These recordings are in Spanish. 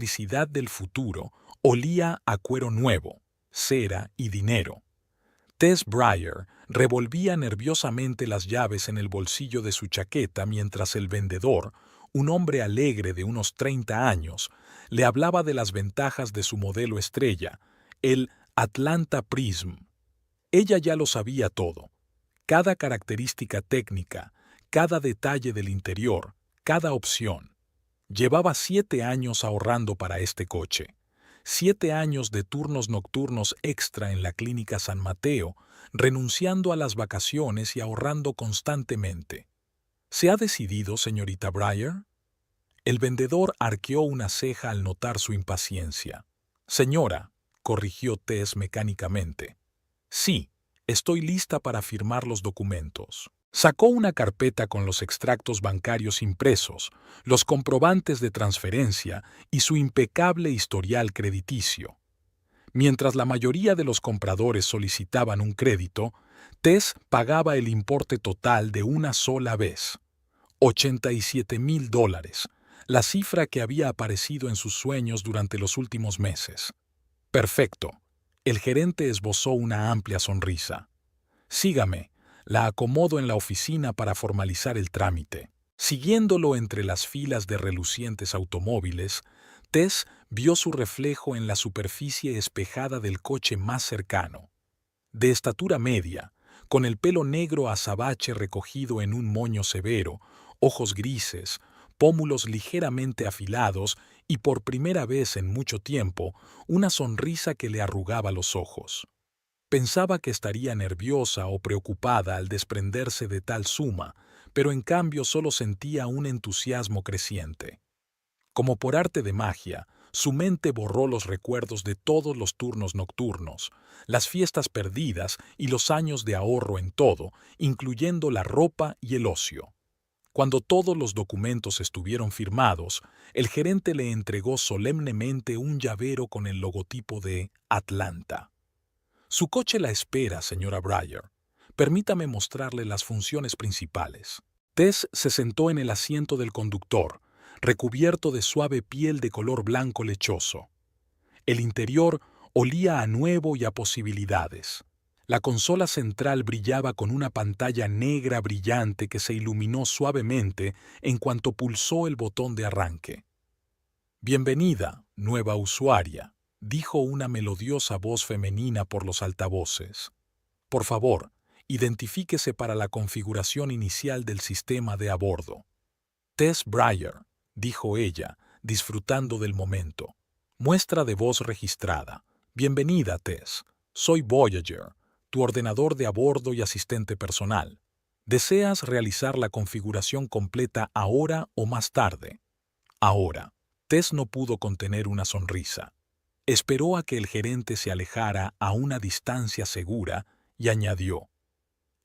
electricidad del futuro olía a cuero nuevo, cera y dinero. Tess Bryer revolvía nerviosamente las llaves en el bolsillo de su chaqueta mientras el vendedor, un hombre alegre de unos 30 años, le hablaba de las ventajas de su modelo estrella, el Atlanta Prism. Ella ya lo sabía todo. Cada característica técnica, cada detalle del interior, cada opción. Llevaba 7 años ahorrando para este coche. 7 años de turnos nocturnos extra en la clínica San Mateo, renunciando a las vacaciones y ahorrando constantemente. ¿Se ha decidido, señorita Bryer? El vendedor arqueó una ceja al notar su impaciencia. Señora, corrigió Tess mecánicamente. Sí, estoy lista para firmar los documentos. Sacó una carpeta con los extractos bancarios impresos, los comprobantes de transferencia y su impecable historial crediticio. Mientras la mayoría de los compradores solicitaban un crédito, Tess pagaba el importe total de una sola vez. $87,000, la cifra que había aparecido en sus sueños durante los últimos meses. Perfecto. El gerente esbozó una amplia sonrisa. Sígame, la acomodo en la oficina para formalizar el trámite. Siguiéndolo entre las filas de relucientes automóviles, Tess vio su reflejo en la superficie espejada del coche más cercano. De estatura media, con el pelo negro azabache recogido en un moño severo, ojos grises, pómulos ligeramente afilados y por primera vez en mucho tiempo, una sonrisa que le arrugaba los ojos. Pensaba que estaría nerviosa o preocupada al desprenderse de tal suma, pero en cambio solo sentía un entusiasmo creciente. Como por arte de magia, su mente borró los recuerdos de todos los turnos nocturnos, las fiestas perdidas y los años de ahorro en todo, incluyendo la ropa y el ocio. Cuando todos los documentos estuvieron firmados, el gerente le entregó solemnemente un llavero con el logotipo de Atlanta. Su coche la espera, señora Bryer. Permítame mostrarle las funciones principales. Tess se sentó en el asiento del conductor, recubierto de suave piel de color blanco lechoso. El interior olía a nuevo y a posibilidades. La consola central brillaba con una pantalla negra brillante que se iluminó suavemente en cuanto pulsó el botón de arranque. Bienvenida, nueva usuaria, dijo una melodiosa voz femenina por los altavoces. Por favor, identifíquese para la configuración inicial del sistema de a bordo. Tess Bryer, dijo ella, disfrutando del momento. Muestra de voz registrada. Bienvenida, Tess. Soy Voyager, tu ordenador de a bordo y asistente personal. ¿Deseas realizar la configuración completa ahora o más tarde? Ahora. Tess no pudo contener una sonrisa. Esperó a que el gerente se alejara a una distancia segura y añadió: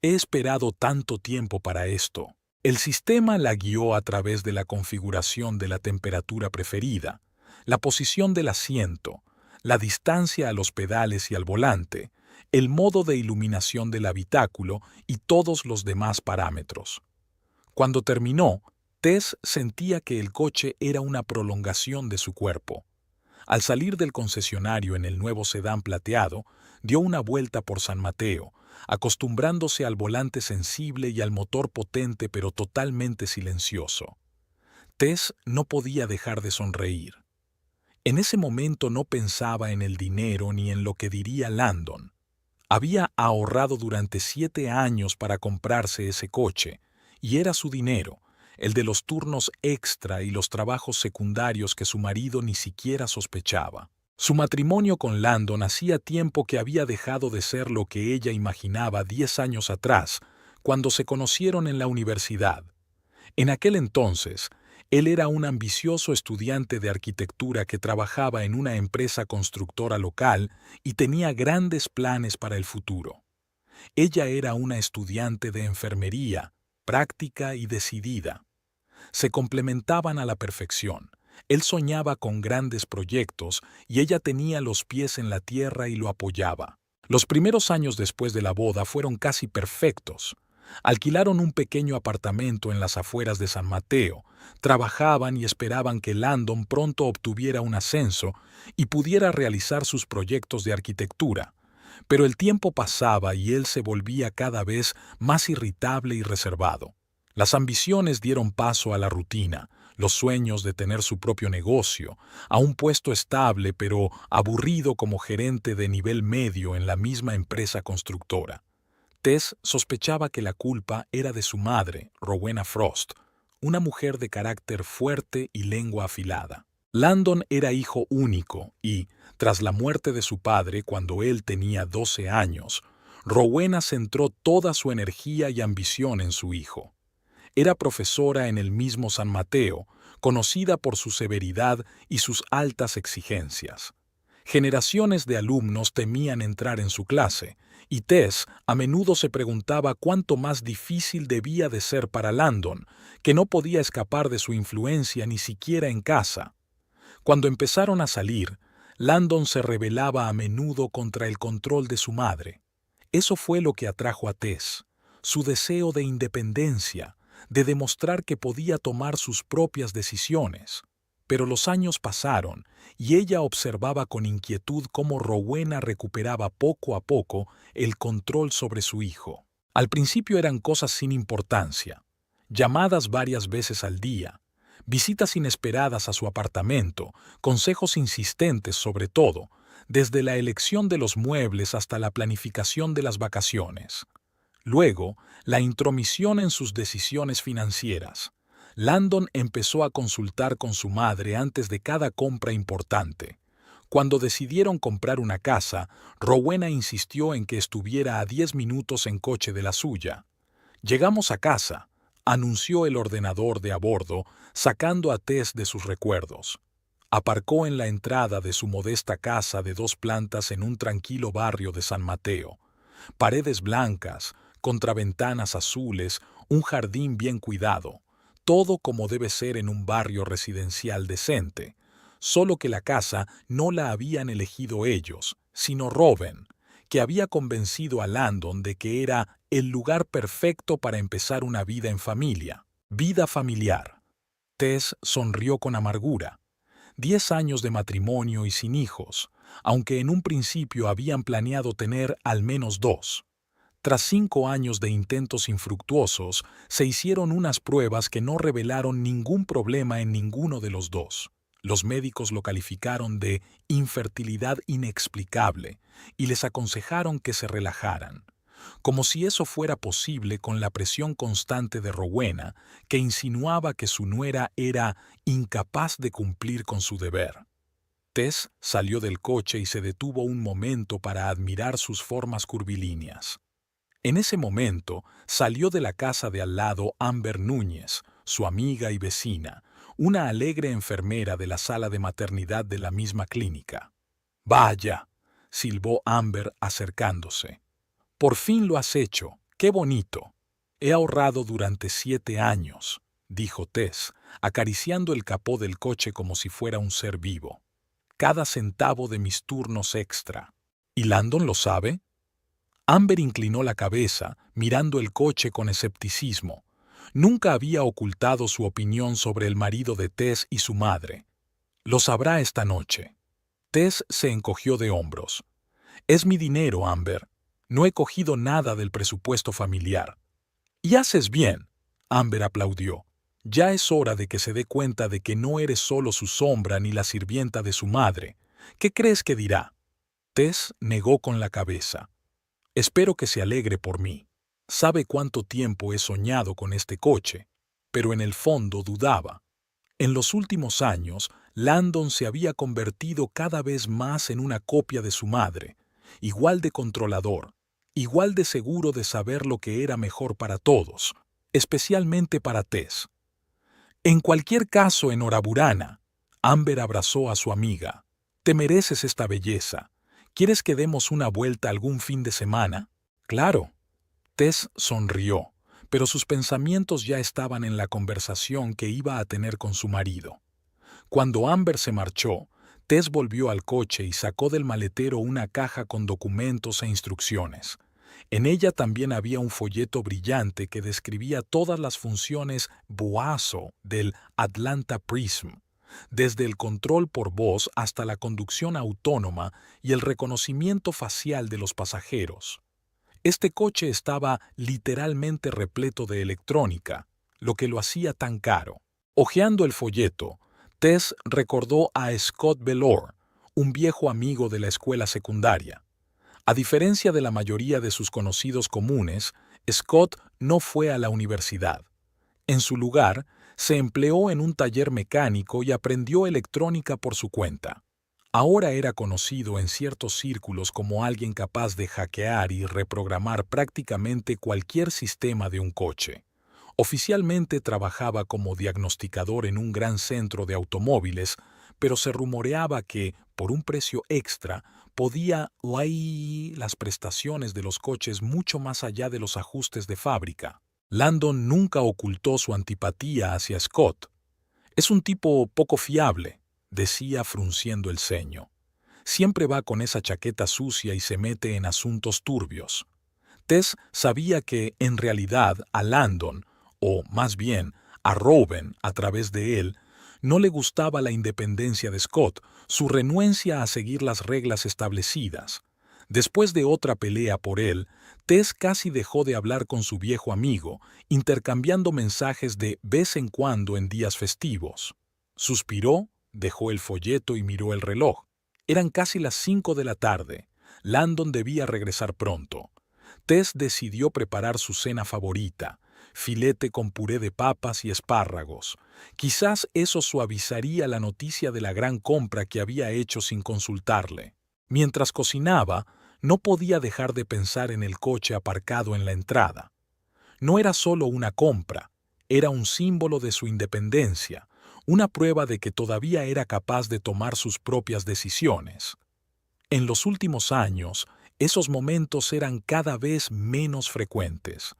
He esperado tanto tiempo para esto. El sistema la guió a través de la configuración de la temperatura preferida, la posición del asiento, la distancia a los pedales y al volante, el modo de iluminación del habitáculo y todos los demás parámetros. Cuando terminó, Tess sentía que el coche era una prolongación de su cuerpo. Al salir del concesionario en el nuevo sedán plateado, dio una vuelta por San Mateo, acostumbrándose al volante sensible y al motor potente pero totalmente silencioso. Tess no podía dejar de sonreír. En ese momento no pensaba en el dinero ni en lo que diría Landon. Había ahorrado durante 7 años para comprarse ese coche, y era su dinero, el de los turnos extra y los trabajos secundarios que su marido ni siquiera sospechaba. Su matrimonio con Landon hacía tiempo que había dejado de ser lo que ella imaginaba 10 años atrás, cuando se conocieron en la universidad. En aquel entonces, él era un ambicioso estudiante de arquitectura que trabajaba en una empresa constructora local y tenía grandes planes para el futuro. Ella era una estudiante de enfermería, práctica y decidida. Se complementaban a la perfección. Él soñaba con grandes proyectos y ella tenía los pies en la tierra y lo apoyaba. Los primeros años después de la boda fueron casi perfectos. Alquilaron un pequeño apartamento en las afueras de San Mateo, trabajaban y esperaban que Landon pronto obtuviera un ascenso y pudiera realizar sus proyectos de arquitectura. Pero el tiempo pasaba y él se volvía cada vez más irritable y reservado. Las ambiciones dieron paso a la rutina, los sueños de tener su propio negocio, a un puesto estable pero aburrido como gerente de nivel medio en la misma empresa constructora. Tess sospechaba que la culpa era de su madre, Rowena Frost, una mujer de carácter fuerte y lengua afilada. Landon era hijo único y, tras la muerte de su padre cuando él tenía 12 años, Rowena centró toda su energía y ambición en su hijo. Era profesora en el mismo San Mateo, conocida por su severidad y sus altas exigencias. Generaciones de alumnos temían entrar en su clase, y Tess a menudo se preguntaba cuánto más difícil debía de ser para Landon, que no podía escapar de su influencia ni siquiera en casa. Cuando empezaron a salir, Landon se rebelaba a menudo contra el control de su madre. Eso fue lo que atrajo a Tess, su deseo de independencia, de demostrar que podía tomar sus propias decisiones. Pero los años pasaron y ella observaba con inquietud cómo Rowena recuperaba poco a poco el control sobre su hijo. Al principio eran cosas sin importancia, llamadas varias veces al día, visitas inesperadas a su apartamento, consejos insistentes sobre todo, desde la elección de los muebles hasta la planificación de las vacaciones. Luego, la intromisión en sus decisiones financieras. Landon empezó a consultar con su madre antes de cada compra importante. Cuando decidieron comprar una casa, Rowena insistió en que estuviera a 10 minutos en coche de la suya. «Llegamos a casa», anunció el ordenador de a bordo, sacando a Tess de sus recuerdos. Aparcó en la entrada de su modesta casa de 2 plantas en un tranquilo barrio de San Mateo. Paredes blancas, contraventanas azules, un jardín bien cuidado. Todo como debe ser en un barrio residencial decente, solo que la casa no la habían elegido ellos, sino Robin, que había convencido a Landon de que era el lugar perfecto para empezar una vida en familia, vida familiar. Tess sonrió con amargura. 10 años de matrimonio y sin hijos, aunque en un principio habían planeado tener al menos 2. Tras 5 años de intentos infructuosos, se hicieron unas pruebas que no revelaron ningún problema en ninguno de los dos. Los médicos lo calificaron de infertilidad inexplicable y les aconsejaron que se relajaran, como si eso fuera posible con la presión constante de Rowena, que insinuaba que su nuera era incapaz de cumplir con su deber. Tess salió del coche y se detuvo un momento para admirar sus formas curvilíneas. En ese momento salió de la casa de al lado Amber Núñez, su amiga y vecina, una alegre enfermera de la sala de maternidad de la misma clínica. «Vaya», silbó Amber acercándose. «Por fin lo has hecho. ¡Qué bonito!». «He ahorrado durante 7 años», dijo Tess, acariciando el capó del coche como si fuera un ser vivo. «Cada centavo de mis turnos extra». «¿Y Landon lo sabe?». Amber inclinó la cabeza, mirando el coche con escepticismo. Nunca había ocultado su opinión sobre el marido de Tess y su madre. «Lo sabrá esta noche». Tess se encogió de hombros. «Es mi dinero, Amber. No he cogido nada del presupuesto familiar». «Y haces bien», Amber aplaudió. «Ya es hora de que se dé cuenta de que no eres solo su sombra ni la sirvienta de su madre. ¿Qué crees que dirá?». Tess negó con la cabeza. «Espero que se alegre por mí. Sabe cuánto tiempo he soñado con este coche», pero en el fondo dudaba. En los últimos años, Landon se había convertido cada vez más en una copia de su madre, igual de controlador, igual de seguro de saber lo que era mejor para todos, especialmente para Tess. «En cualquier caso, enhorabuena», Amber abrazó a su amiga. «Te mereces esta belleza. ¿Quieres que demos una vuelta algún fin de semana?». «Claro». Tess sonrió, pero sus pensamientos ya estaban en la conversación que iba a tener con su marido. Cuando Amber se marchó, Tess volvió al coche y sacó del maletero una caja con documentos e instrucciones. En ella también había un folleto brillante que describía todas las funciones BOASO del Atlanta Prism, desde el control por voz hasta la conducción autónoma y el reconocimiento facial de los pasajeros. Este coche estaba literalmente repleto de electrónica, lo que lo hacía tan caro. Hojeando el folleto, Tess recordó a Scott Velor, un viejo amigo de la escuela secundaria. A diferencia de la mayoría de sus conocidos comunes, Scott no fue a la universidad. En su lugar, se empleó en un taller mecánico y aprendió electrónica por su cuenta. Ahora era conocido en ciertos círculos como alguien capaz de hackear y reprogramar prácticamente cualquier sistema de un coche. Oficialmente trabajaba como diagnosticador en un gran centro de automóviles, pero se rumoreaba que, por un precio extra, podía oír las prestaciones de los coches mucho más allá de los ajustes de fábrica. Landon nunca ocultó su antipatía hacia Scott. Es un tipo poco fiable, decía frunciendo el ceño. Siempre va con esa chaqueta sucia y se mete en asuntos turbios. Tess sabía que, en realidad, a Landon, o más bien, a Reuben a través de él, no le gustaba la independencia de Scott, su renuencia a seguir las reglas establecidas. Después de otra pelea por él, Tess casi dejó de hablar con su viejo amigo, intercambiando mensajes de vez en cuando en días festivos. Suspiró, dejó el folleto y miró el reloj. Eran casi las 5 de la tarde. Landon debía regresar pronto. Tess decidió preparar su cena favorita, filete con puré de papas y espárragos. Quizás eso suavizaría la noticia de la gran compra que había hecho sin consultarle. Mientras cocinaba, no podía dejar de pensar en el coche aparcado en la entrada. No era solo una compra, era un símbolo de su independencia, una prueba de que todavía era capaz de tomar sus propias decisiones. En los últimos años, esos momentos eran cada vez menos frecuentes.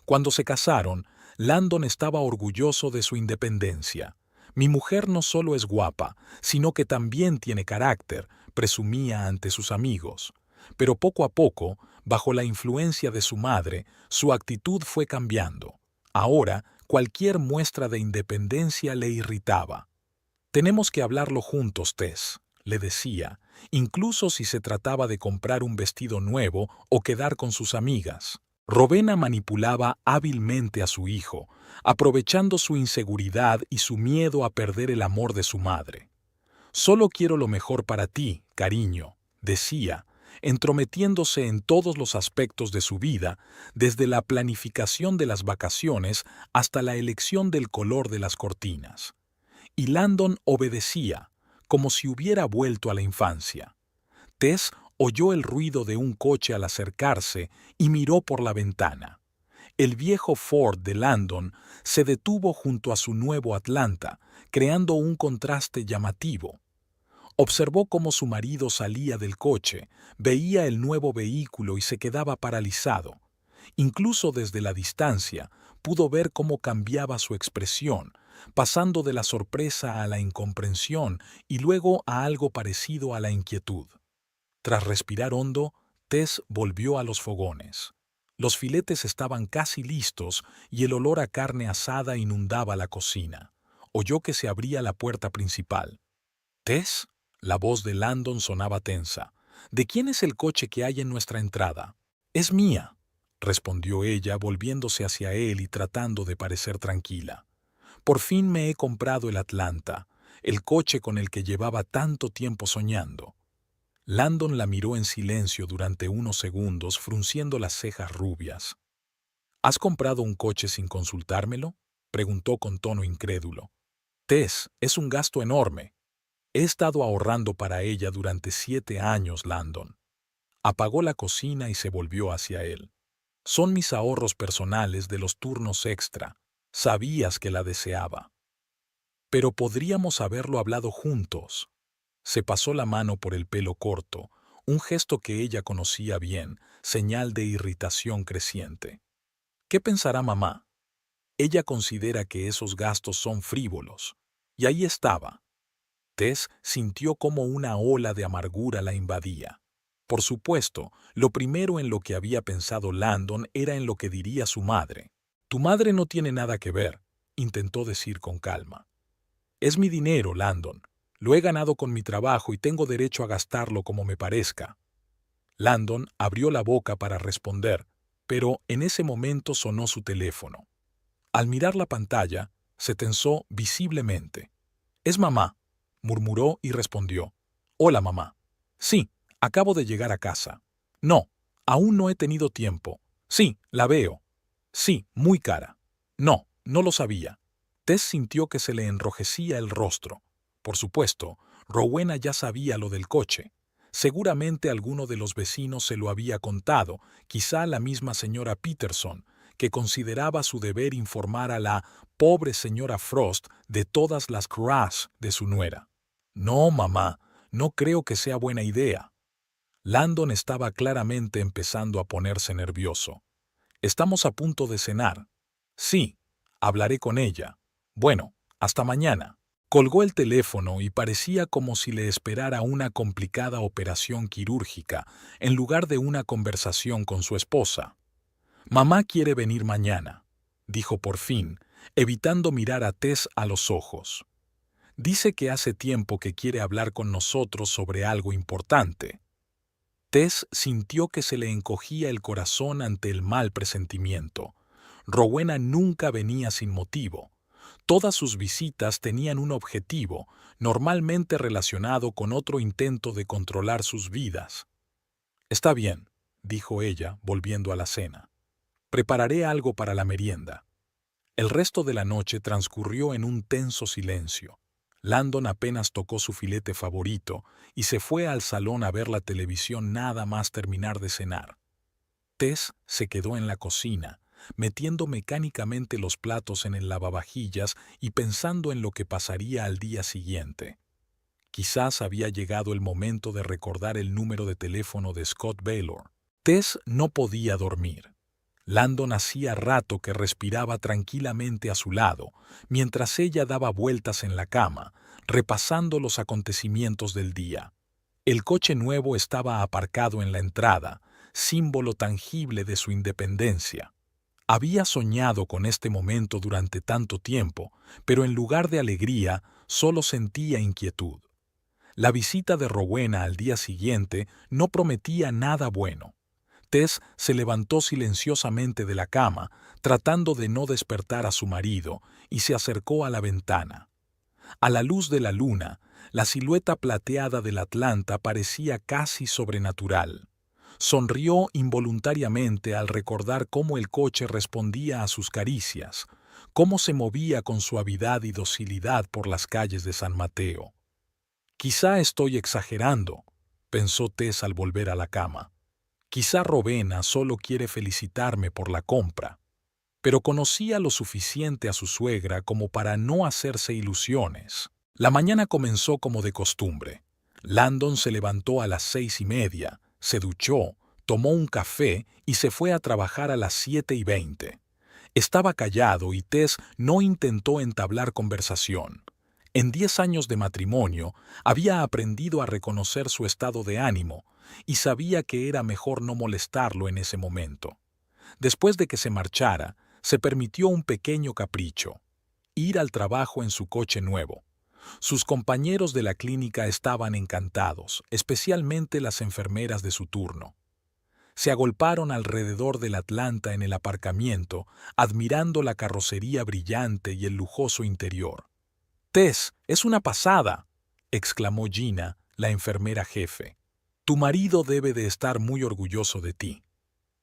Cuando se casaron, Landon estaba orgulloso de su independencia. Mi mujer no solo es guapa, sino que también tiene carácter, presumía ante sus amigos. Pero poco a poco, bajo la influencia de su madre, su actitud fue cambiando. Ahora, cualquier muestra de independencia le irritaba. «Tenemos que hablarlo juntos, Tess», le decía, incluso si se trataba de comprar un vestido nuevo o quedar con sus amigas. Rowena manipulaba hábilmente a su hijo, aprovechando su inseguridad y su miedo a perder el amor de su madre. «Solo quiero lo mejor para ti, cariño», decía, entrometiéndose en todos los aspectos de su vida, desde la planificación de las vacaciones hasta la elección del color de las cortinas. Y Landon obedecía, como si hubiera vuelto a la infancia. Tess oyó el ruido de un coche al acercarse y miró por la ventana. El viejo Ford de Landon se detuvo junto a su nuevo Atlanta, creando un contraste llamativo. Observó cómo su marido salía del coche, veía el nuevo vehículo y se quedaba paralizado. Incluso desde la distancia, pudo ver cómo cambiaba su expresión, pasando de la sorpresa a la incomprensión y luego a algo parecido a la inquietud. Tras respirar hondo, Tess volvió a los fogones. Los filetes estaban casi listos y el olor a carne asada inundaba la cocina. Oyó que se abría la puerta principal. «¿Tess?». La voz de Landon sonaba tensa. «¿De quién es el coche que hay en nuestra entrada?» «Es mía», respondió ella, volviéndose hacia él y tratando de parecer tranquila. «Por fin me he comprado el Atlanta, el coche con el que llevaba tanto tiempo soñando». Landon la miró en silencio durante unos segundos, frunciendo las cejas rubias. «¿Has comprado un coche sin consultármelo?», preguntó con tono incrédulo. «Tess, es un gasto enorme. He estado ahorrando para ella durante 7 años, Landon». Apagó la cocina y se volvió hacia él. «Son mis ahorros personales de los turnos extra. Sabías que la deseaba». «Pero podríamos haberlo hablado juntos». Se pasó la mano por el pelo corto, un gesto que ella conocía bien, señal de irritación creciente. «¿Qué pensará mamá? Ella considera que esos gastos son frívolos». Y ahí estaba. Tess sintió como una ola de amargura la invadía. Por supuesto, lo primero en lo que había pensado Landon era en lo que diría su madre. «Tu madre no tiene nada que ver», intentó decir con calma. «Es mi dinero, Landon. Lo he ganado con mi trabajo y tengo derecho a gastarlo como me parezca». Landon abrió la boca para responder, pero en ese momento sonó su teléfono. Al mirar la pantalla, se tensó visiblemente. «Es mamá», murmuró y respondió. «Hola, mamá». «Sí, acabo de llegar a casa». «No, aún no he tenido tiempo». «Sí, la veo». «Sí, muy cara». «No, no lo sabía». Tess sintió que se le enrojecía el rostro. Por supuesto, Rowena ya sabía lo del coche. Seguramente alguno de los vecinos se lo había contado, quizá la misma señora Peterson, que consideraba su deber informar a la pobre señora Frost de todas las crash de su nuera. «No, mamá, no creo que sea buena idea». Landon estaba claramente empezando a ponerse nervioso. «Estamos a punto de cenar». «Sí, hablaré con ella». «Bueno, hasta mañana». Colgó el teléfono y parecía como si le esperara una complicada operación quirúrgica en lugar de una conversación con su esposa. «Mamá quiere venir mañana», dijo por fin, evitando mirar a Tess a los ojos. «Dice que hace tiempo que quiere hablar con nosotros sobre algo importante». Tess sintió que se le encogía el corazón ante el mal presentimiento. Rowena nunca venía sin motivo. Todas sus visitas tenían un objetivo, normalmente relacionado con otro intento de controlar sus vidas. «Está bien», dijo ella, volviendo a la cena. «Prepararé algo para la merienda». El resto de la noche transcurrió en un tenso silencio. Landon apenas tocó su filete favorito y se fue al salón a ver la televisión nada más terminar de cenar. Tess se quedó en la cocina, metiendo mecánicamente los platos en el lavavajillas y pensando en lo que pasaría al día siguiente. Quizás había llegado el momento de recordar el número de teléfono de Scott Baylor. Tess no podía dormir. Landon hacía rato que respiraba tranquilamente a su lado, mientras ella daba vueltas en la cama, repasando los acontecimientos del día. El coche nuevo estaba aparcado en la entrada, símbolo tangible de su independencia. Había soñado con este momento durante tanto tiempo, pero en lugar de alegría, solo sentía inquietud. La visita de Rowena al día siguiente no prometía nada bueno. Tess se levantó silenciosamente de la cama, tratando de no despertar a su marido, y se acercó a la ventana. A la luz de la luna, la silueta plateada del Atlanta parecía casi sobrenatural. Sonrió involuntariamente al recordar cómo el coche respondía a sus caricias, cómo se movía con suavidad y docilidad por las calles de San Mateo. «Quizá estoy exagerando», pensó Tess al volver a la cama. «Quizá Rowena solo quiere felicitarme por la compra». Pero conocía lo suficiente a su suegra como para no hacerse ilusiones. La mañana comenzó como de costumbre. Landon se levantó a las 6:30, se duchó, tomó un café y se fue a trabajar a las 7:20. Estaba callado y Tess no intentó entablar conversación. En 10 años de matrimonio había aprendido a reconocer su estado de ánimo y sabía que era mejor no molestarlo en ese momento. Después de que se marchara, se permitió un pequeño capricho: ir al trabajo en su coche nuevo. Sus compañeros de la clínica estaban encantados, especialmente las enfermeras de su turno. Se agolparon alrededor del Atlanta en el aparcamiento, admirando la carrocería brillante y el lujoso interior. «Tess, es una pasada», exclamó Gina, la enfermera jefe. «Tu marido debe de estar muy orgulloso de ti».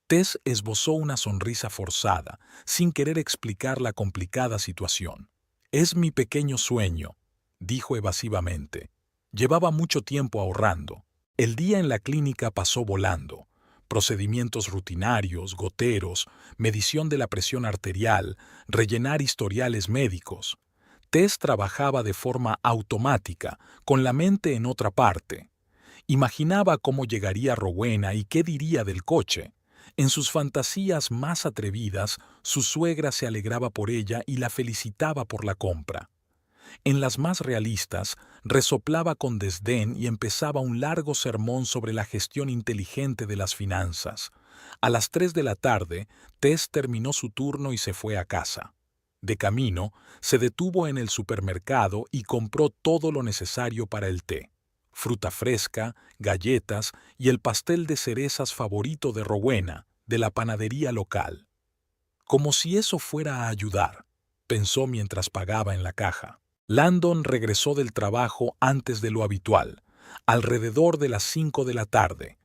Tess esbozó una sonrisa forzada, sin querer explicar la complicada situación. «Es mi pequeño sueño», dijo evasivamente. Llevaba mucho tiempo ahorrando. El día en la clínica pasó volando. Procedimientos rutinarios, goteros, medición de la presión arterial, rellenar historiales médicos. Tess trabajaba de forma automática, con la mente en otra parte. Imaginaba cómo llegaría Rowena y qué diría del coche. En sus fantasías más atrevidas, su suegra se alegraba por ella y la felicitaba por la compra. En las más realistas, resoplaba con desdén y empezaba un largo sermón sobre la gestión inteligente de las finanzas. A las 3 de la tarde, Tess terminó su turno y se fue a casa. De camino, se detuvo en el supermercado y compró todo lo necesario para el té: fruta fresca, galletas y el pastel de cerezas favorito de Rowena, de la panadería local. Como si eso fuera a ayudar, pensó mientras pagaba en la caja. Landon regresó del trabajo antes de lo habitual, alrededor de las 5 de la tarde.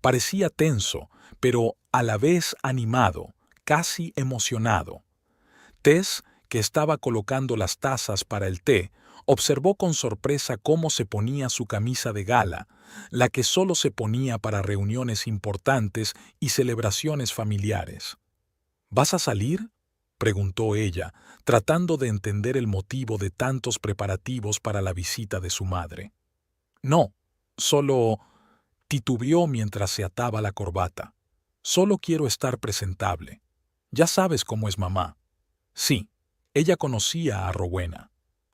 Parecía tenso, pero a la vez animado, casi emocionado. Tess, que estaba colocando las tazas para el té, observó con sorpresa cómo se ponía su camisa de gala, la que solo se ponía para reuniones importantes y celebraciones familiares. ¿Vas a salir?, preguntó ella, tratando de entender el motivo de tantos preparativos para la visita de su madre. No, solo... titubeó mientras se ataba la corbata. Solo quiero estar presentable. Ya sabes cómo es mamá. Sí, ella conocía a Rowena.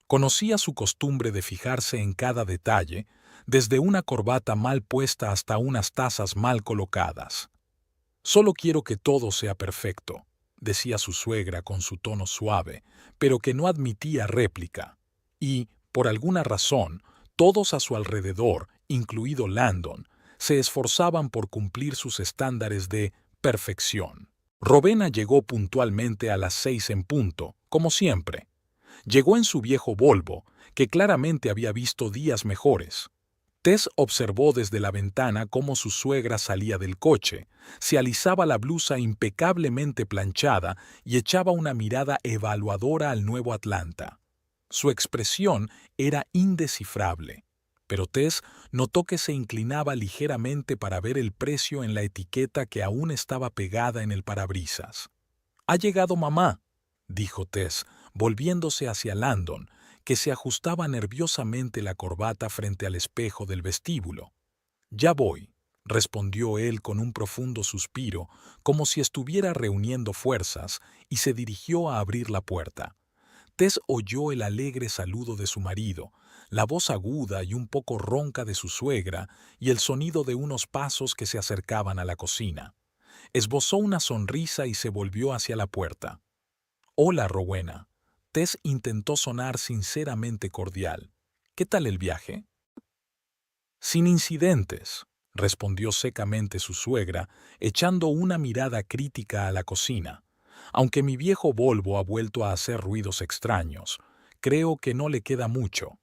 Conocía su costumbre de fijarse en cada detalle, desde una corbata mal puesta hasta unas tazas mal colocadas. Solo quiero que todo sea perfecto, decía su suegra con su tono suave, pero que no admitía réplica. Y, por alguna razón, todos a su alrededor, incluido Landon, se esforzaban por cumplir sus estándares de perfección. Rowena llegó puntualmente a las 6 en punto, como siempre. Llegó en su viejo Volvo, que claramente había visto días mejores. Tess observó desde la ventana cómo su suegra salía del coche, se alisaba la blusa impecablemente planchada y echaba una mirada evaluadora al nuevo Atlanta. Su expresión era indescifrable, pero Tess notó que se inclinaba ligeramente para ver el precio en la etiqueta que aún estaba pegada en el parabrisas. «Ha llegado mamá», dijo Tess, volviéndose hacia Landon, que se ajustaba nerviosamente la corbata frente al espejo del vestíbulo. «Ya voy», respondió él con un profundo suspiro, como si estuviera reuniendo fuerzas, y se dirigió a abrir la puerta. Tess oyó el alegre saludo de su marido, la voz aguda y un poco ronca de su suegra y el sonido de unos pasos que se acercaban a la cocina. Esbozó una sonrisa y se volvió hacia la puerta. «Hola, Rowena». Tess intentó sonar sinceramente cordial. «¿Qué tal el viaje?» «Sin incidentes», respondió secamente su suegra, echando una mirada crítica a la cocina. «Aunque mi viejo Volvo ha vuelto a hacer ruidos extraños, creo que no le queda mucho».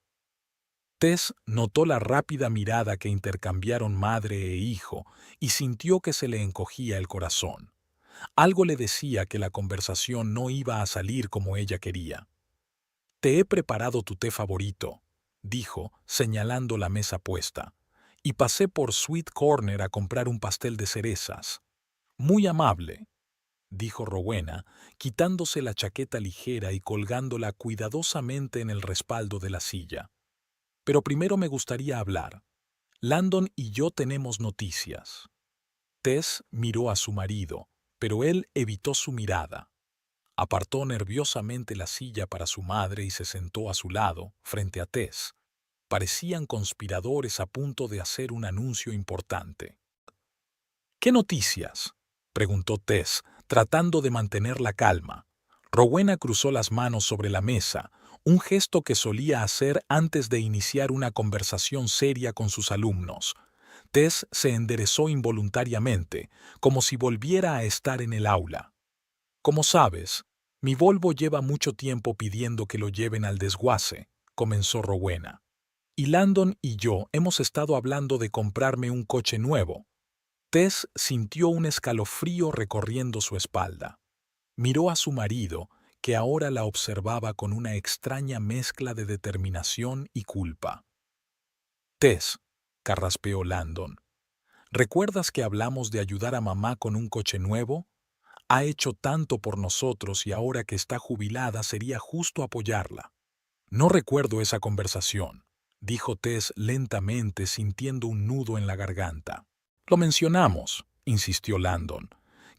Tess notó la rápida mirada que intercambiaron madre e hijo y sintió que se le encogía el corazón. Algo le decía que la conversación no iba a salir como ella quería. «Te he preparado tu té favorito», dijo, señalando la mesa puesta, «y pasé por Sweet Corner a comprar un pastel de cerezas». «Muy amable», dijo Rowena, quitándose la chaqueta ligera y colgándola cuidadosamente en el respaldo de la silla. «Pero primero me gustaría hablar. Landon y yo tenemos noticias». Tess miró a su marido, pero él evitó su mirada. Apartó nerviosamente la silla para su madre y se sentó a su lado, frente a Tess. Parecían conspiradores a punto de hacer un anuncio importante. «¿Qué noticias?», preguntó Tess, tratando de mantener la calma. Rowena cruzó las manos sobre la mesa, un gesto que solía hacer antes de iniciar una conversación seria con sus alumnos. Tess se enderezó involuntariamente, como si volviera a estar en el aula. «Como sabes, mi Volvo lleva mucho tiempo pidiendo que lo lleven al desguace», comenzó Rowena. «Y Landon y yo hemos estado hablando de comprarme un coche nuevo». Tess sintió un escalofrío recorriendo su espalda. Miró a su marido, que ahora la observaba con una extraña mezcla de determinación y culpa. «Tess», carraspeó Landon, «¿recuerdas que hablamos de ayudar a mamá con un coche nuevo? Ha hecho tanto por nosotros y ahora que está jubilada sería justo apoyarla». «No recuerdo esa conversación», dijo Tess lentamente, sintiendo un nudo en la garganta. «Lo mencionamos», insistió Landon.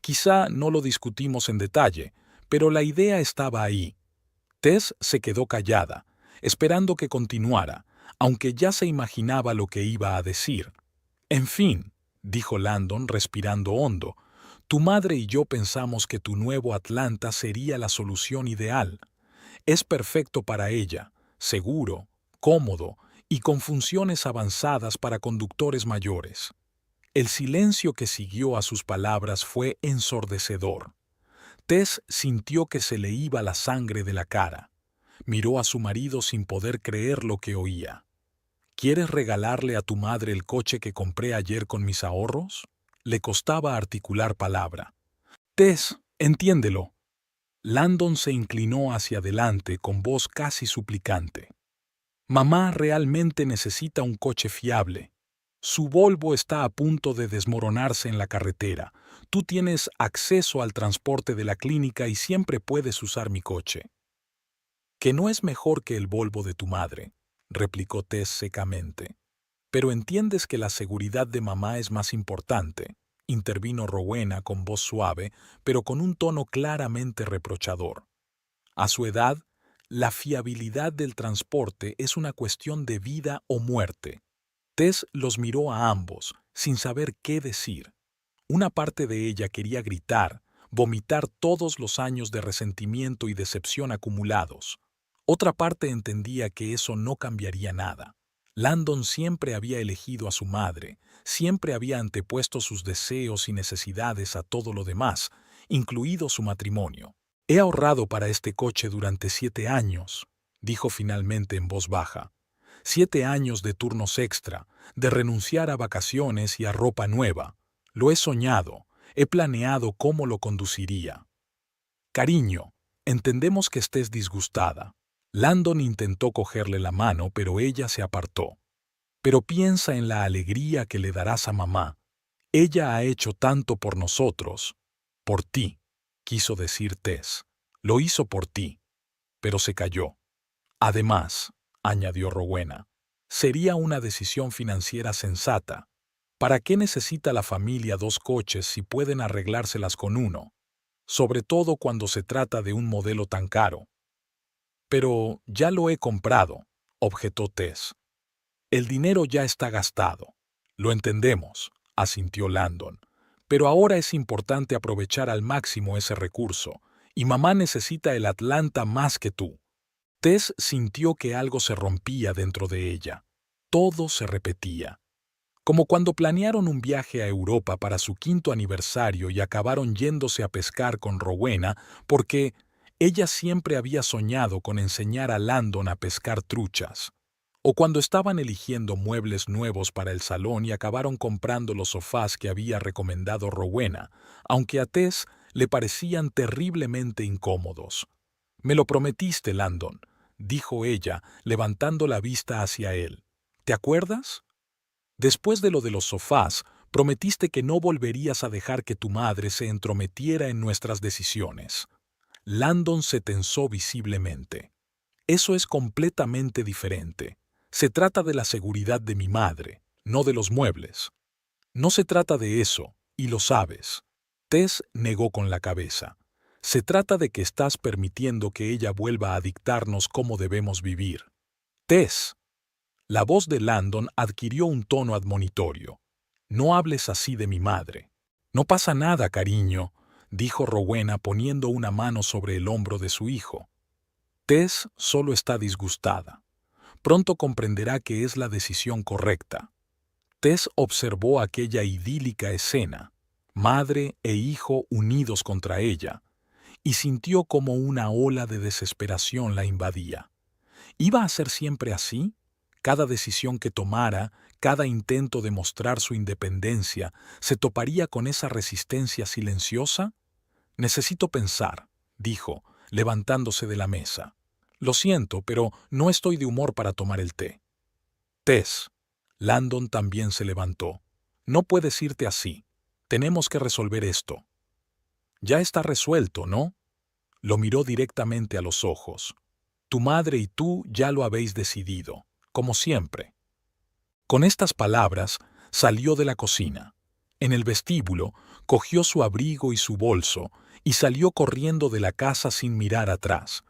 «Quizá no lo discutimos en detalle, pero la idea estaba ahí». Tess se quedó callada, esperando que continuara, aunque ya se imaginaba lo que iba a decir. En fin, dijo Landon respirando hondo, tu madre y yo pensamos que tu nuevo Atlanta sería la solución ideal. Es perfecto para ella, seguro, cómodo y con funciones avanzadas para conductores mayores. El silencio que siguió a sus palabras fue ensordecedor. Tess sintió que se le iba la sangre de la cara. Miró a su marido sin poder creer lo que oía. ¿Quieres regalarle a tu madre el coche que compré ayer con mis ahorros? Le costaba articular palabra. Tess, entiéndelo. Landon se inclinó hacia adelante con voz casi suplicante. Mamá realmente necesita un coche fiable. Su Volvo está a punto de desmoronarse en la carretera. Tú tienes acceso al transporte de la clínica y siempre puedes usar mi coche. Que no es mejor que el Volvo de tu madre, replicó Tess secamente. Pero entiendes que la seguridad de mamá es más importante, intervino Rowena con voz suave, pero con un tono claramente reprochador. A su edad, la fiabilidad del transporte es una cuestión de vida o muerte. Tess los miró a ambos, sin saber qué decir. Una parte de ella quería gritar, vomitar todos los años de resentimiento y decepción acumulados. Otra parte entendía que eso no cambiaría nada. Landon siempre había elegido a su madre, siempre había antepuesto sus deseos y necesidades a todo lo demás, incluido su matrimonio. He ahorrado para este coche durante 7 años, dijo finalmente en voz baja. 7 años de turnos extra, de renunciar a vacaciones y a ropa nueva. Lo he soñado, he planeado cómo lo conduciría. Cariño, entendemos que estés disgustada. Landon intentó cogerle la mano, pero ella se apartó. Pero piensa en la alegría que le darás a mamá. Ella ha hecho tanto por nosotros. Por ti, quiso decir Tess. Lo hizo por ti. Pero se calló. Además, añadió Rowena, sería una decisión financiera sensata. ¿Para qué necesita la familia 2 coches si pueden arreglárselas con uno? Sobre todo cuando se trata de un modelo tan caro. Pero ya lo he comprado, objetó Tess. El dinero ya está gastado. Lo entendemos, asintió Landon. Pero ahora es importante aprovechar al máximo ese recurso, y mamá necesita el Atlanta más que tú. Tess sintió que algo se rompía dentro de ella. Todo se repetía. Como cuando planearon un viaje a Europa para su 5º aniversario y acabaron yéndose a pescar con Rowena porque ella siempre había soñado con enseñar a Landon a pescar truchas. O cuando estaban eligiendo muebles nuevos para el salón y acabaron comprando los sofás que había recomendado Rowena, aunque a Tess le parecían terriblemente incómodos. «Me lo prometiste, Landon», dijo ella, levantando la vista hacia él. «¿Te acuerdas? Después de lo de los sofás, prometiste que no volverías a dejar que tu madre se entrometiera en nuestras decisiones». Landon se tensó visiblemente. «Eso es completamente diferente. Se trata de la seguridad de mi madre, no de los muebles». «No se trata de eso, y lo sabes». Tess negó con la cabeza. «Se trata de que estás permitiendo que ella vuelva a dictarnos cómo debemos vivir». «Tess». La voz de Landon adquirió un tono admonitorio. «No hables así de mi madre». «No pasa nada, cariño», dijo Rowena poniendo una mano sobre el hombro de su hijo. «Tess solo está disgustada. Pronto comprenderá que es la decisión correcta». Tess observó aquella idílica escena, madre e hijo unidos contra ella, y sintió como una ola de desesperación la invadía. ¿Iba a ser siempre así? Cada decisión que tomara, cada intento de mostrar su independencia, ¿se toparía con esa resistencia silenciosa? «Necesito pensar», dijo, levantándose de la mesa. «Lo siento, pero no estoy de humor para tomar el té». «Tess». Landon también se levantó. «No puedes irte así. Tenemos que resolver esto». «Ya está resuelto, ¿no?» Lo miró directamente a los ojos. «Tu madre y tú ya lo habéis decidido, como siempre». Con estas palabras, salió de la cocina. En el vestíbulo, cogió su abrigo y su bolso y salió corriendo de la casa sin mirar atrás.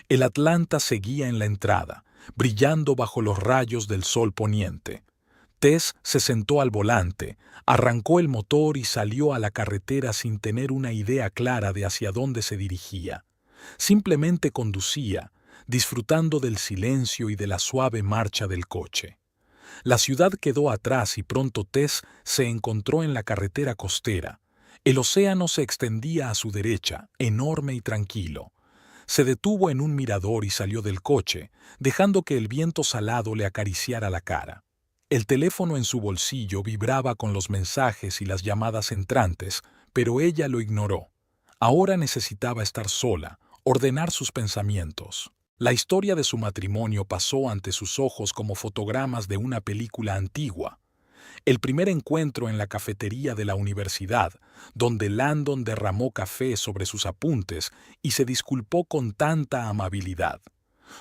El Atlanta seguía en la entrada, brillando bajo los rayos del sol poniente. Tess se sentó al volante, arrancó el motor y salió a la carretera sin tener una idea clara de hacia dónde se dirigía. Simplemente conducía, disfrutando del silencio y de la suave marcha del coche. La ciudad quedó atrás y pronto Tess se encontró en la carretera costera. El océano se extendía a su derecha, enorme y tranquilo. Se detuvo en un mirador y salió del coche, dejando que el viento salado le acariciara la cara. El teléfono en su bolsillo vibraba con los mensajes y las llamadas entrantes, pero ella lo ignoró. Ahora necesitaba estar sola, ordenar sus pensamientos. La historia de su matrimonio pasó ante sus ojos como fotogramas de una película antigua. El primer encuentro en la cafetería de la universidad, donde Landon derramó café sobre sus apuntes y se disculpó con tanta amabilidad.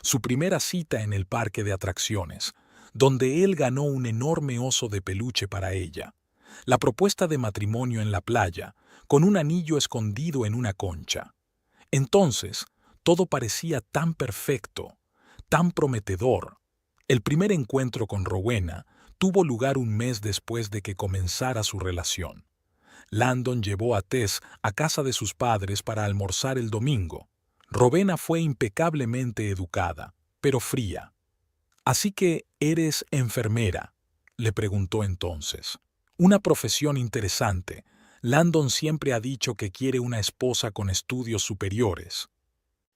Su primera cita en el parque de atracciones, donde él ganó un enorme oso de peluche para ella. La propuesta de matrimonio en la playa, con un anillo escondido en una concha. Entonces, todo parecía tan perfecto, tan prometedor. El primer encuentro con Rowena tuvo lugar un mes después de que comenzara su relación. Landon llevó a Tess a casa de sus padres para almorzar el domingo. Rowena fue impecablemente educada, pero fría. «¿Así que eres enfermera?», le preguntó entonces. «Una profesión interesante. Landon siempre ha dicho que quiere una esposa con estudios superiores».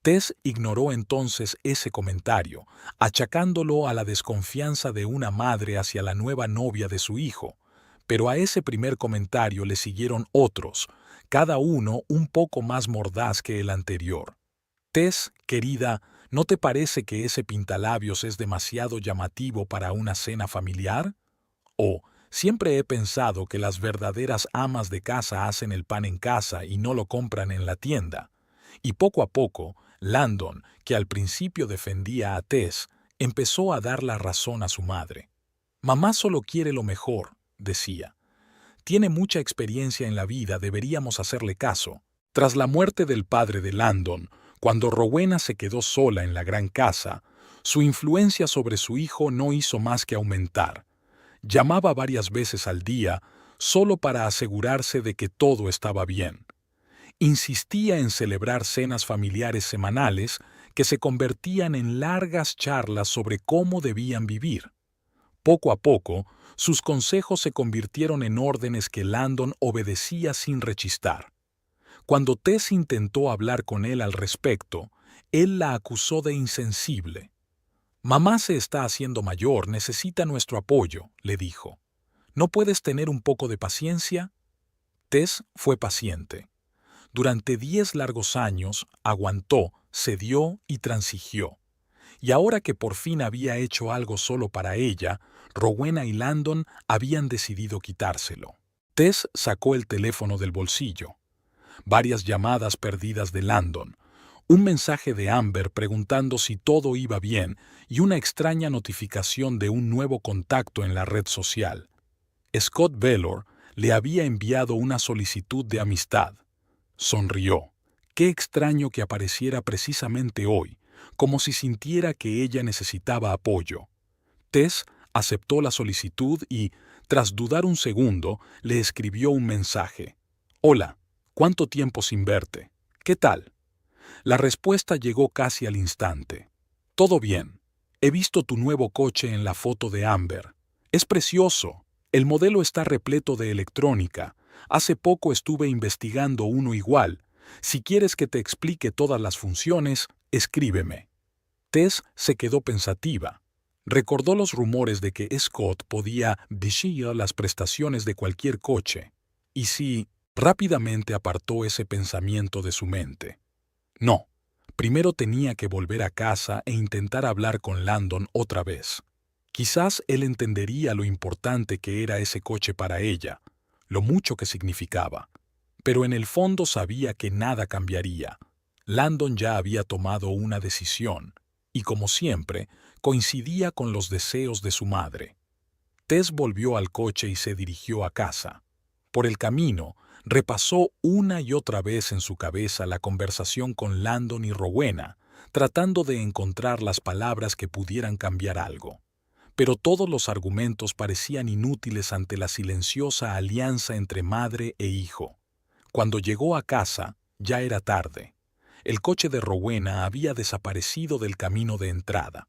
Tess ignoró entonces ese comentario, achacándolo a la desconfianza de una madre hacia la nueva novia de su hijo. Pero a ese primer comentario le siguieron otros, cada uno un poco más mordaz que el anterior. «Tess, querida, ¿no te parece que ese pintalabios es demasiado llamativo para una cena familiar?» O «Siempre he pensado que las verdaderas amas de casa hacen el pan en casa y no lo compran en la tienda». Y poco a poco, Landon, que al principio defendía a Tess, empezó a dar la razón a su madre. «Mamá solo quiere lo mejor», decía. «Tiene mucha experiencia en la vida, deberíamos hacerle caso». Tras la muerte del padre de Landon, cuando Rowena se quedó sola en la gran casa, su influencia sobre su hijo no hizo más que aumentar. Llamaba varias veces al día solo para asegurarse de que todo estaba bien. Insistía en celebrar cenas familiares semanales que se convertían en largas charlas sobre cómo debían vivir. Poco a poco, sus consejos se convirtieron en órdenes que Landon obedecía sin rechistar. Cuando Tess intentó hablar con él al respecto, él la acusó de insensible. «Mamá se está haciendo mayor, necesita nuestro apoyo», le dijo. «¿No puedes tener un poco de paciencia?» Tess fue paciente. Durante 10 largos años aguantó, cedió y transigió. Y ahora que por fin había hecho algo solo para ella, Rowena y Landon habían decidido quitárselo. Tess sacó el teléfono del bolsillo. Varias llamadas perdidas de Landon, un mensaje de Amber preguntando si todo iba bien y una extraña notificación de un nuevo contacto en la red social. Scott Velor le había enviado una solicitud de amistad. Sonrió. Qué extraño que apareciera precisamente hoy, como si sintiera que ella necesitaba apoyo. Tess aceptó la solicitud y, tras dudar un segundo, le escribió un mensaje. «Hola, ¿cuánto tiempo sin verte? ¿Qué tal?» La respuesta llegó casi al instante. «Todo bien. He visto tu nuevo coche en la foto de Amber. Es precioso. El modelo está repleto de electrónica. Hace poco estuve investigando uno igual. Si quieres que te explique todas las funciones, escríbeme». Tess se quedó pensativa. Recordó los rumores de que Scott podía decir las prestaciones de cualquier coche. Y si rápidamente apartó ese pensamiento de su mente. No, primero tenía que volver a casa e intentar hablar con Landon otra vez. Quizás él entendería lo importante que era ese coche para ella, lo mucho que significaba. Pero en el fondo sabía que nada cambiaría. Landon ya había tomado una decisión, y como siempre, coincidía con los deseos de su madre. Tess volvió al coche y se dirigió a casa. Por el camino, repasó una y otra vez en su cabeza la conversación con Landon y Rowena, tratando de encontrar las palabras que pudieran cambiar algo. Pero todos los argumentos parecían inútiles ante la silenciosa alianza entre madre e hijo. Cuando llegó a casa, ya era tarde. El coche de Rowena había desaparecido del camino de entrada.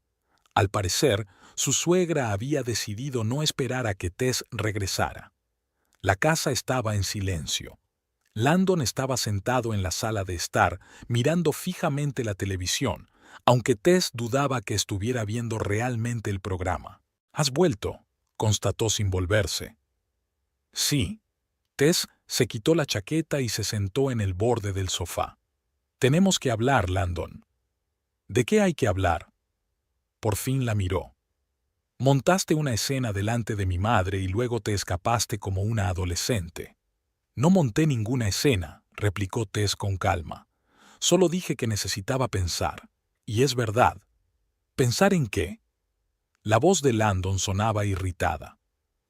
Al parecer, su suegra había decidido no esperar a que Tess regresara. La casa estaba en silencio. Landon estaba sentado en la sala de estar, mirando fijamente la televisión, aunque Tess dudaba que estuviera viendo realmente el programa. «¿Has vuelto?», constató sin volverse. «Sí». Tess se quitó la chaqueta y se sentó en el borde del sofá. «Tenemos que hablar, Landon». «¿De qué hay que hablar?». Por fin la miró. «Montaste una escena delante de mi madre y luego te escapaste como una adolescente». «No monté ninguna escena», replicó Tess con calma. «Solo dije que necesitaba pensar. Y es verdad». «¿Pensar en qué?». La voz de Landon sonaba irritada.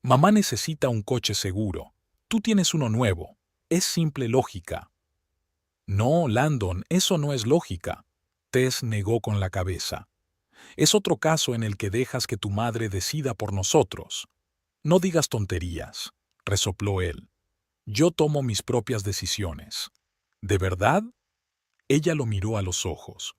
«Mamá necesita un coche seguro. Tú tienes uno nuevo. Es simple lógica». «No, Landon, eso no es lógica». Tess negó con la cabeza. «Es otro caso en el que dejas que tu madre decida por nosotros». «No digas tonterías», resopló él. «Yo tomo mis propias decisiones». «¿De verdad?». Ella lo miró a los ojos.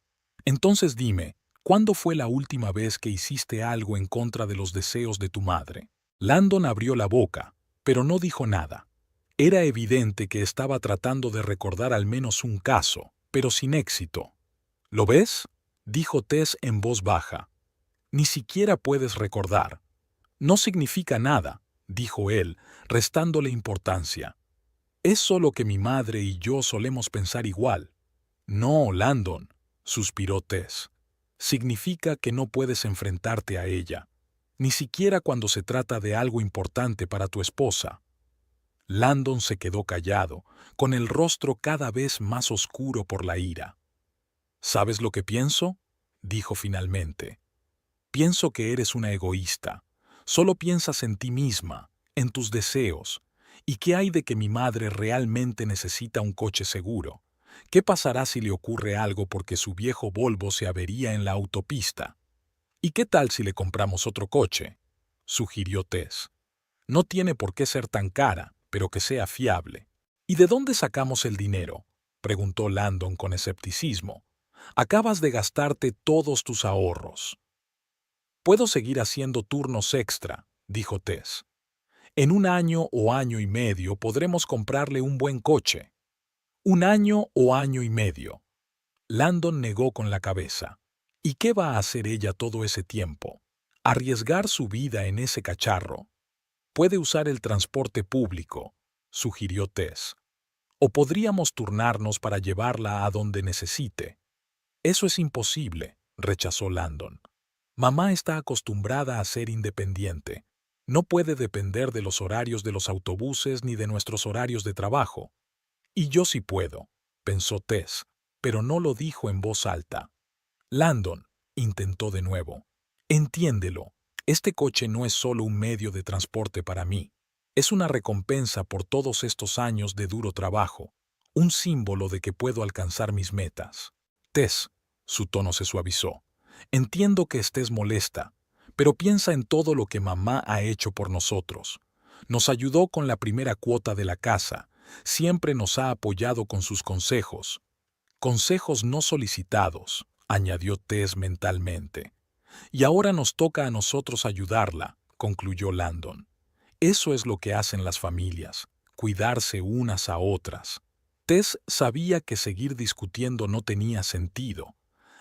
«Entonces dime, ¿cuándo fue la última vez que hiciste algo en contra de los deseos de tu madre?». Landon abrió la boca, pero no dijo nada. Era evidente que estaba tratando de recordar al menos un caso, pero sin éxito. «¿Lo ves?», dijo Tess en voz baja. «Ni siquiera puedes recordar». «No significa nada», dijo él, restándole importancia. «Es solo que mi madre y yo solemos pensar igual». «No, Landon», suspiró Tess. «Significa que no puedes enfrentarte a ella, ni siquiera cuando se trata de algo importante para tu esposa». Landon se quedó callado, con el rostro cada vez más oscuro por la ira. «¿Sabes lo que pienso?», dijo finalmente. «Pienso que eres una egoísta. Solo piensas en ti misma, en tus deseos. ¿Y qué hay de que mi madre realmente necesita un coche seguro? ¿Qué pasará si le ocurre algo porque su viejo Volvo se avería en la autopista? ¿Y qué tal si le compramos otro coche?», sugirió Tess. «No tiene por qué ser tan cara, pero que sea fiable». «¿Y de dónde sacamos el dinero?», preguntó Landon con escepticismo. «Acabas de gastarte todos tus ahorros». «Puedo seguir haciendo turnos extra», dijo Tess. «En un año o año y medio podremos comprarle un buen coche». «Un año o año y medio». Landon negó con la cabeza. «¿Y qué va a hacer ella todo ese tiempo? ¿Arriesgar su vida en ese cacharro?». «Puede usar el transporte público», sugirió Tess. «O podríamos turnarnos para llevarla a donde necesite». «Eso es imposible», rechazó Landon. «Mamá está acostumbrada a ser independiente. No puede depender de los horarios de los autobuses ni de nuestros horarios de trabajo». «Y yo sí puedo», pensó Tess, pero no lo dijo en voz alta. «Landon», intentó de nuevo, «entiéndelo. Este coche no es solo un medio de transporte para mí. Es una recompensa por todos estos años de duro trabajo, un símbolo de que puedo alcanzar mis metas». «Tess», su tono se suavizó, «entiendo que estés molesta, pero piensa en todo lo que mamá ha hecho por nosotros. Nos ayudó con la primera cuota de la casa, siempre nos ha apoyado con sus consejos». «Consejos no solicitados», añadió Tess mentalmente. «Y ahora nos toca a nosotros ayudarla», concluyó Landon. «Eso es lo que hacen las familias, cuidarse unas a otras». Tess sabía que seguir discutiendo no tenía sentido.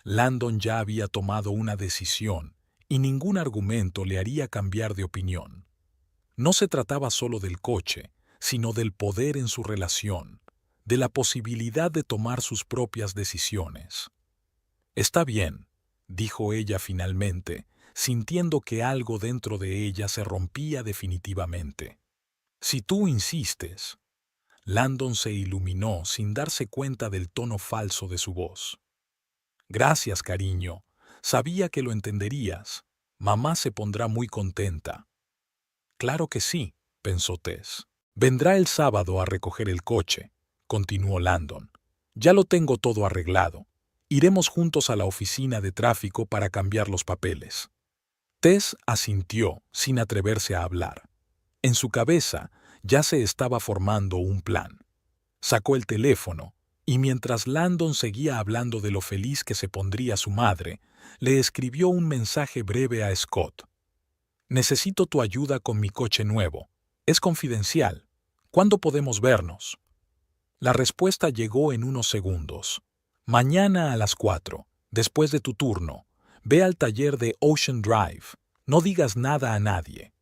Landon ya había tomado una decisión, y ningún argumento le haría cambiar de opinión. No se trataba solo del coche, sino del poder en su relación, de la posibilidad de tomar sus propias decisiones. «Está bien», dijo ella finalmente, sintiendo que algo dentro de ella se rompía definitivamente. «Si tú insistes». Landon se iluminó sin darse cuenta del tono falso de su voz. «Gracias, cariño. Sabía que lo entenderías. Mamá se pondrá muy contenta». «Claro que sí», pensó Tess. «Vendrá el sábado a recoger el coche», continuó Landon. «Ya lo tengo todo arreglado. Iremos juntos a la oficina de tráfico para cambiar los papeles. Tess asintió sin atreverse a hablar. En su cabeza ya se estaba formando un plan. Sacó el teléfono y mientras Landon seguía hablando de lo feliz que se pondría su madre, le escribió un mensaje breve a Scott. Necesito tu ayuda con mi coche nuevo. Es confidencial. ¿Cuándo podemos vernos? La respuesta llegó en unos segundos. Mañana a las 4, después de tu turno. Ve al taller de Ocean Drive. No digas nada a nadie.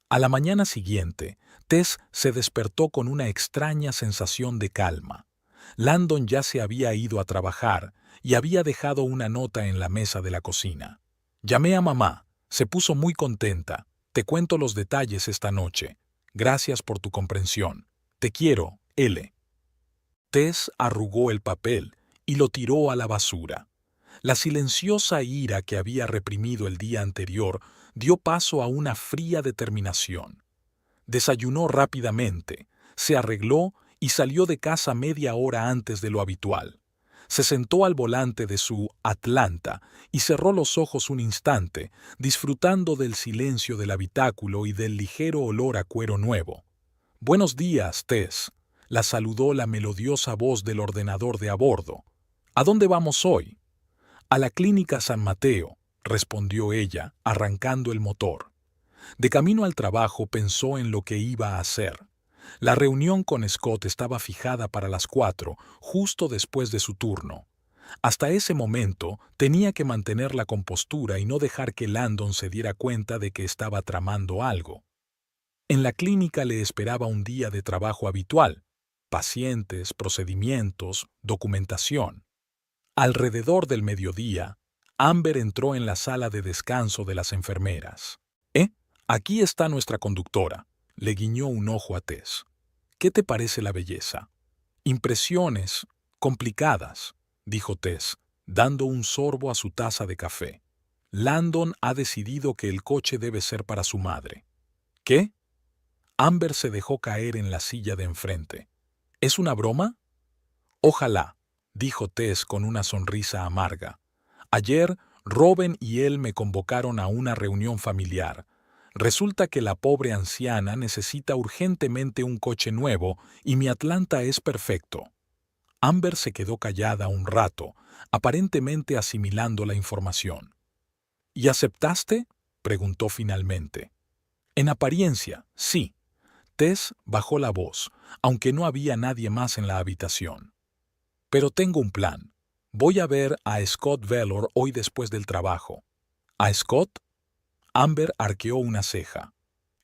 A la mañana siguiente, Tess se despertó con una extraña sensación de calma. Landon ya se había ido a trabajar y había dejado una nota en la mesa de la cocina. Llamé a mamá. Se puso muy contenta. Te cuento los detalles esta noche. Gracias por tu comprensión. Te quiero, L. Tess arrugó el papel y lo tiró a la basura. La silenciosa ira que había reprimido el día anterior dio paso a una fría determinación. Desayunó rápidamente, se arregló y salió de casa media hora antes de lo habitual. Se sentó al volante de su Atlanta y cerró los ojos un instante, disfrutando del silencio del habitáculo y del ligero olor a cuero nuevo. «Buenos días, Tess», la saludó la melodiosa voz del ordenador de a bordo. «¿A dónde vamos hoy?» «A la Clínica San Mateo», respondió ella, arrancando el motor. De camino al trabajo pensó en lo que iba a hacer. La reunión con Scott estaba fijada para las 4, justo después de su turno. Hasta ese momento tenía que mantener la compostura y no dejar que Landon se diera cuenta de que estaba tramando algo. En la clínica le esperaba un día de trabajo habitual: pacientes, procedimientos, documentación. Alrededor del mediodía, Amber entró en la sala de descanso de las enfermeras. Aquí está nuestra conductora», le guiñó un ojo a Tess. «¿Qué te parece la belleza?» «Impresiones complicadas», dijo Tess, dando un sorbo a su taza de café. «Landon ha decidido que el coche debe ser para su madre». «¿Qué?» Amber se dejó caer en la silla de enfrente. «¿Es una broma?» «Ojalá», dijo Tess con una sonrisa amarga. «Ayer, Robin y él me convocaron a una reunión familiar. Resulta que la pobre anciana necesita urgentemente un coche nuevo y mi Atlanta es perfecto». Amber se quedó callada un rato, aparentemente asimilando la información. «¿Y aceptaste?», preguntó finalmente. «En apariencia, sí». Tess bajó la voz, aunque no había nadie más en la habitación. «Pero tengo un plan. Voy a ver a Scott Velor hoy después del trabajo». «¿A Scott?» Amber arqueó una ceja.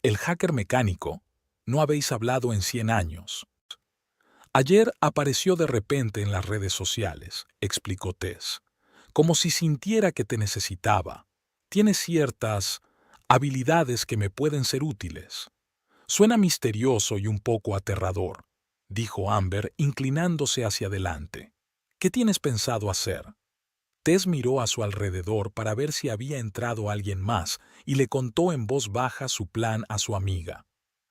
«El hacker mecánico. No habéis hablado en 100 años». «Ayer apareció de repente en las redes sociales», explicó Tess, «como si sintiera que te necesitaba. Tiene ciertas habilidades que me pueden ser útiles». «Suena misterioso y un poco aterrador», dijo Amber, inclinándose hacia adelante. «¿Qué tienes pensado hacer?» Tess miró a su alrededor para ver si había entrado alguien más y le contó en voz baja su plan a su amiga.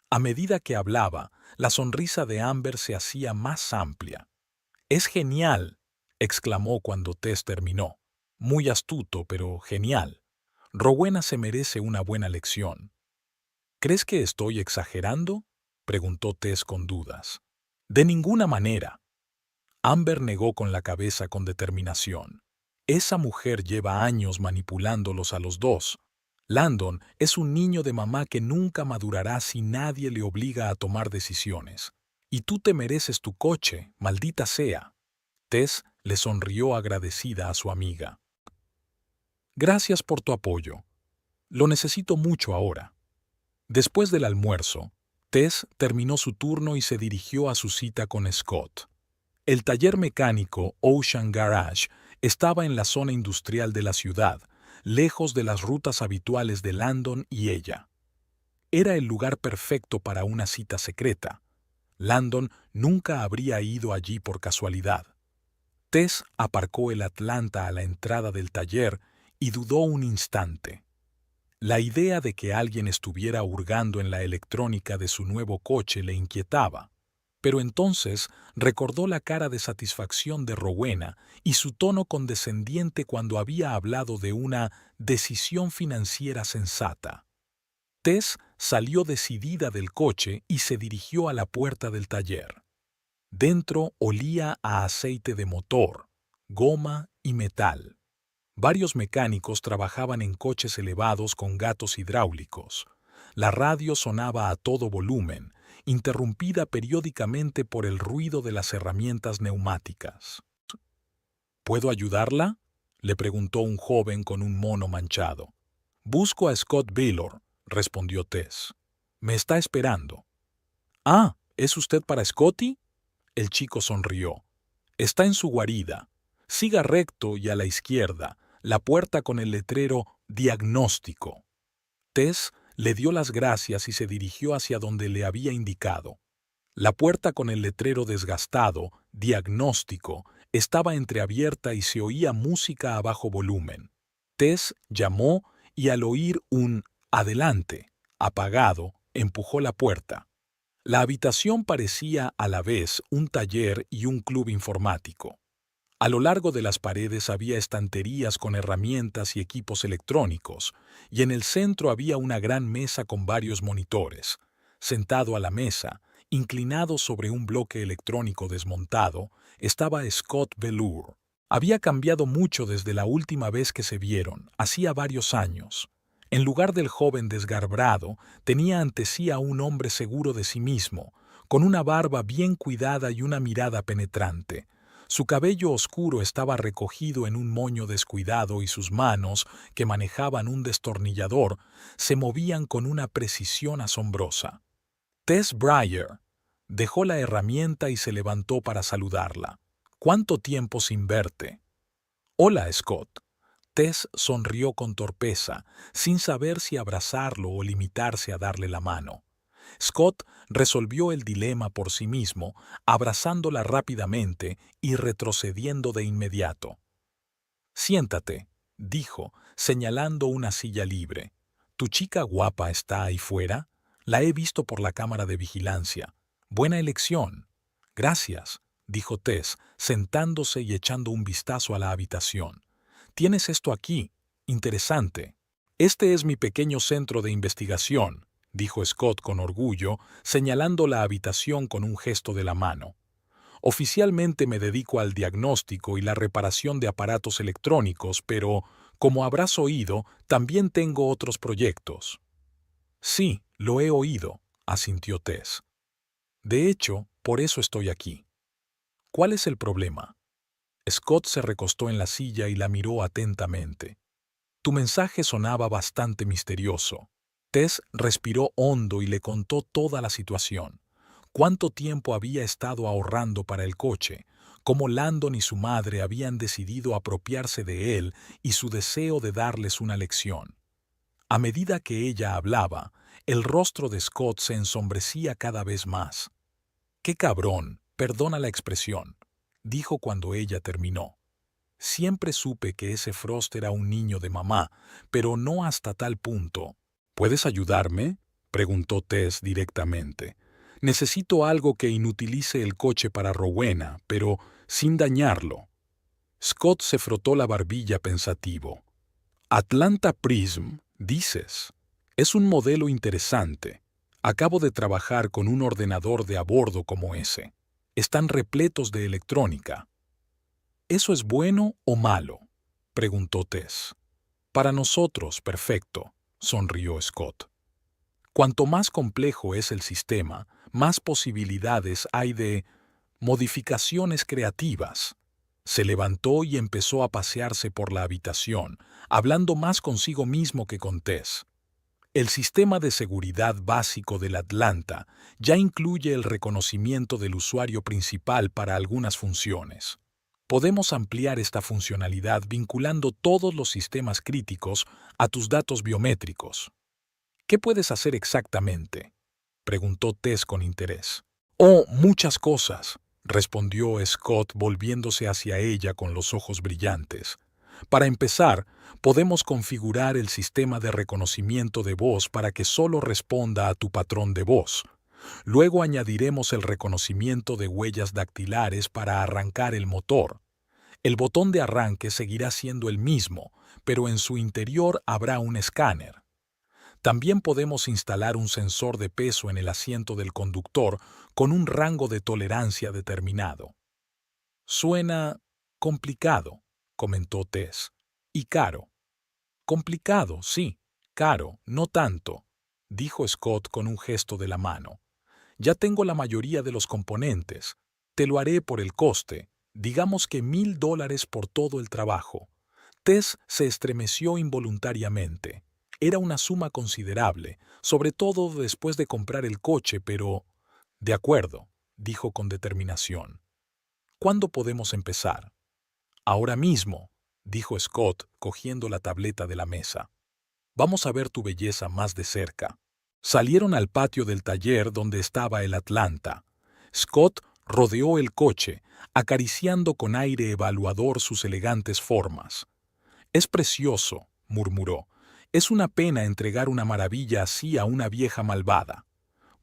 A medida que hablaba, la sonrisa de Amber se hacía más amplia. «Es genial», exclamó cuando Tess terminó. «Muy astuto, pero genial. Rowena se merece una buena lección». «¿Crees que estoy exagerando?», preguntó Tess con dudas. «De ninguna manera». Amber negó con la cabeza con determinación. «Esa mujer lleva años manipulándolos a los dos. Landon es un niño de mamá que nunca madurará si nadie le obliga a tomar decisiones. Y tú te mereces tu coche, maldita sea». Tess le sonrió agradecida a su amiga. «Gracias por tu apoyo. Lo necesito mucho ahora». Después del almuerzo, Tess terminó su turno y se dirigió a su cita con Scott. El taller mecánico Ocean Garage estaba en la zona industrial de la ciudad, lejos de las rutas habituales de Landon y ella. Era el lugar perfecto para una cita secreta. Landon nunca habría ido allí por casualidad. Tess aparcó el Atlanta a la entrada del taller y dudó un instante. La idea de que alguien estuviera hurgando en la electrónica de su nuevo coche le inquietaba, pero entonces recordó la cara de satisfacción de Rowena y su tono condescendiente cuando había hablado de una decisión financiera sensata. Tess salió decidida del coche y se dirigió a la puerta del taller. Dentro olía a aceite de motor, goma y metal. Varios mecánicos trabajaban en coches elevados con gatos hidráulicos. La radio sonaba a todo volumen, interrumpida periódicamente por el ruido de las herramientas neumáticas. ¿Puedo ayudarla?, le preguntó un joven con un mono manchado. Busco a Scott Baylor, respondió Tess. Me está esperando. Ah, ¿es usted para Scotty? El chico sonrió. Está en su guarida. Siga recto y a la izquierda, la puerta con el letrero Diagnóstico. Tess le dio las gracias y se dirigió hacia donde le había indicado. La puerta con el letrero desgastado, Diagnóstico, estaba entreabierta y se oía música a bajo volumen. Tess llamó y al oír un «Adelante», apagado, empujó la puerta. La habitación parecía a la vez un taller y un club informático. A lo largo de las paredes había estanterías con herramientas y equipos electrónicos, y en el centro había una gran mesa con varios monitores. Sentado a la mesa, inclinado sobre un bloque electrónico desmontado, estaba Scott Baylor. Había cambiado mucho desde la última vez que se vieron, hacía varios años. En lugar del joven desgarbrado, tenía ante sí a un hombre seguro de sí mismo, con una barba bien cuidada y una mirada penetrante. Su cabello oscuro estaba recogido en un moño descuidado y sus manos, que manejaban un destornillador, se movían con una precisión asombrosa. Tess Breyer dejó la herramienta y se levantó para saludarla. ¿Cuánto tiempo sin verte? Hola, Scott. Tess sonrió con torpeza, sin saber si abrazarlo o limitarse a darle la mano. Scott resolvió el dilema por sí mismo, abrazándola rápidamente y retrocediendo de inmediato. Siéntate, dijo, señalando una silla libre. ¿Tu chica guapa está ahí fuera? La he visto por la cámara de vigilancia. Buena elección. Gracias, dijo Tess, sentándose y echando un vistazo a la habitación. Tienes esto aquí. Interesante. Este es mi pequeño centro de investigación, dijo Scott con orgullo, señalando la habitación con un gesto de la mano. Oficialmente me dedico al diagnóstico y la reparación de aparatos electrónicos, pero, como habrás oído, también tengo otros proyectos. Sí, lo he oído, asintió Tess. De hecho, por eso estoy aquí. ¿Cuál es el problema? Scott se recostó en la silla y la miró atentamente. Tu mensaje sonaba bastante misterioso. Tess respiró hondo y le contó toda la situación. Cuánto tiempo había estado ahorrando para el coche, cómo Landon y su madre habían decidido apropiarse de él y su deseo de darles una lección. A medida que ella hablaba, el rostro de Scott se ensombrecía cada vez más. «Qué cabrón, perdona la expresión», dijo cuando ella terminó. Siempre supe que ese Frost era un niño de mamá, pero no hasta tal punto. ¿Puedes ayudarme?, preguntó Tess directamente. Necesito algo que inutilice el coche para Rowena, pero sin dañarlo. Scott se frotó la barbilla pensativo. Atlanta Prism, dices. Es un modelo interesante. Acabo de trabajar con un ordenador de a bordo como ese. Están repletos de electrónica. ¿Eso es bueno o malo?, preguntó Tess. Para nosotros, perfecto, sonrió Scott. Cuanto más complejo es el sistema, más posibilidades hay de modificaciones creativas. Se levantó y empezó a pasearse por la habitación, hablando más consigo mismo que con Tess. El sistema de seguridad básico del Atlanta ya incluye el reconocimiento del usuario principal para algunas funciones. Podemos ampliar esta funcionalidad vinculando todos los sistemas críticos a tus datos biométricos. ¿Qué puedes hacer exactamente?, preguntó Tess con interés. Oh, muchas cosas, respondió Scott volviéndose hacia ella con los ojos brillantes. Para empezar, podemos configurar el sistema de reconocimiento de voz para que solo responda a tu patrón de voz. Luego añadiremos el reconocimiento de huellas dactilares para arrancar el motor. El botón de arranque seguirá siendo el mismo, pero en su interior habrá un escáner. También podemos instalar un sensor de peso en el asiento del conductor con un rango de tolerancia determinado. Suena complicado, comentó Tess. Y caro. Complicado, sí. Caro, no tanto, dijo Scott con un gesto de la mano. Ya tengo la mayoría de los componentes. Te lo haré por el coste. Digamos que $1000 por todo el trabajo. Tess se estremeció involuntariamente. Era una suma considerable, sobre todo después de comprar el coche, pero... De acuerdo, dijo con determinación. ¿Cuándo podemos empezar? Ahora mismo, dijo Scott, cogiendo la tableta de la mesa. Vamos a ver tu belleza más de cerca. Salieron al patio del taller donde estaba el Atlanta. Scott rodeó el coche, acariciando con aire evaluador sus elegantes formas. «Es precioso», murmuró. «Es una pena entregar una maravilla así a una vieja malvada».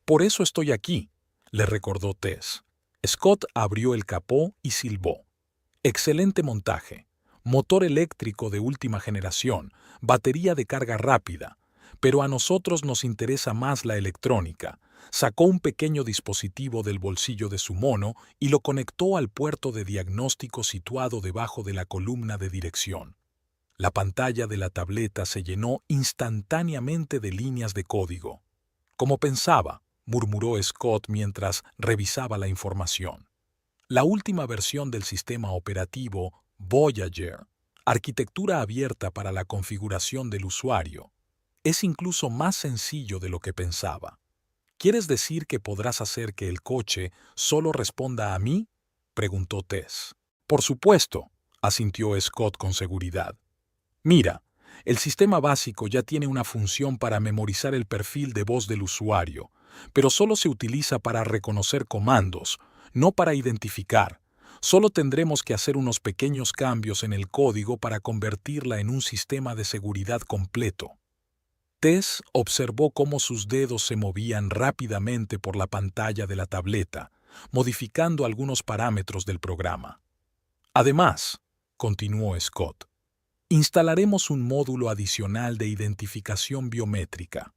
«Por eso estoy aquí», le recordó Tess. Scott abrió el capó y silbó. «Excelente montaje. Motor eléctrico de última generación, batería de carga rápida. Pero a nosotros nos interesa más la electrónica». Sacó un pequeño dispositivo del bolsillo de su mono y lo conectó al puerto de diagnóstico situado debajo de la columna de dirección. La pantalla de la tableta se llenó instantáneamente de líneas de código. «Como pensaba», murmuró Scott mientras revisaba la información. La última versión del sistema operativo Voyager, arquitectura abierta para la configuración del usuario. Es incluso más sencillo de lo que pensaba. ¿Quieres decir que podrás hacer que el coche solo responda a mí?, preguntó Tess. Por supuesto, asintió Scott con seguridad. Mira, el sistema básico ya tiene una función para memorizar el perfil de voz del usuario, pero solo se utiliza para reconocer comandos, no para identificar. Solo tendremos que hacer unos pequeños cambios en el código para convertirla en un sistema de seguridad completo. Tess observó cómo sus dedos se movían rápidamente por la pantalla de la tableta, modificando algunos parámetros del programa. Además, continuó Scott, instalaremos un módulo adicional de identificación biométrica.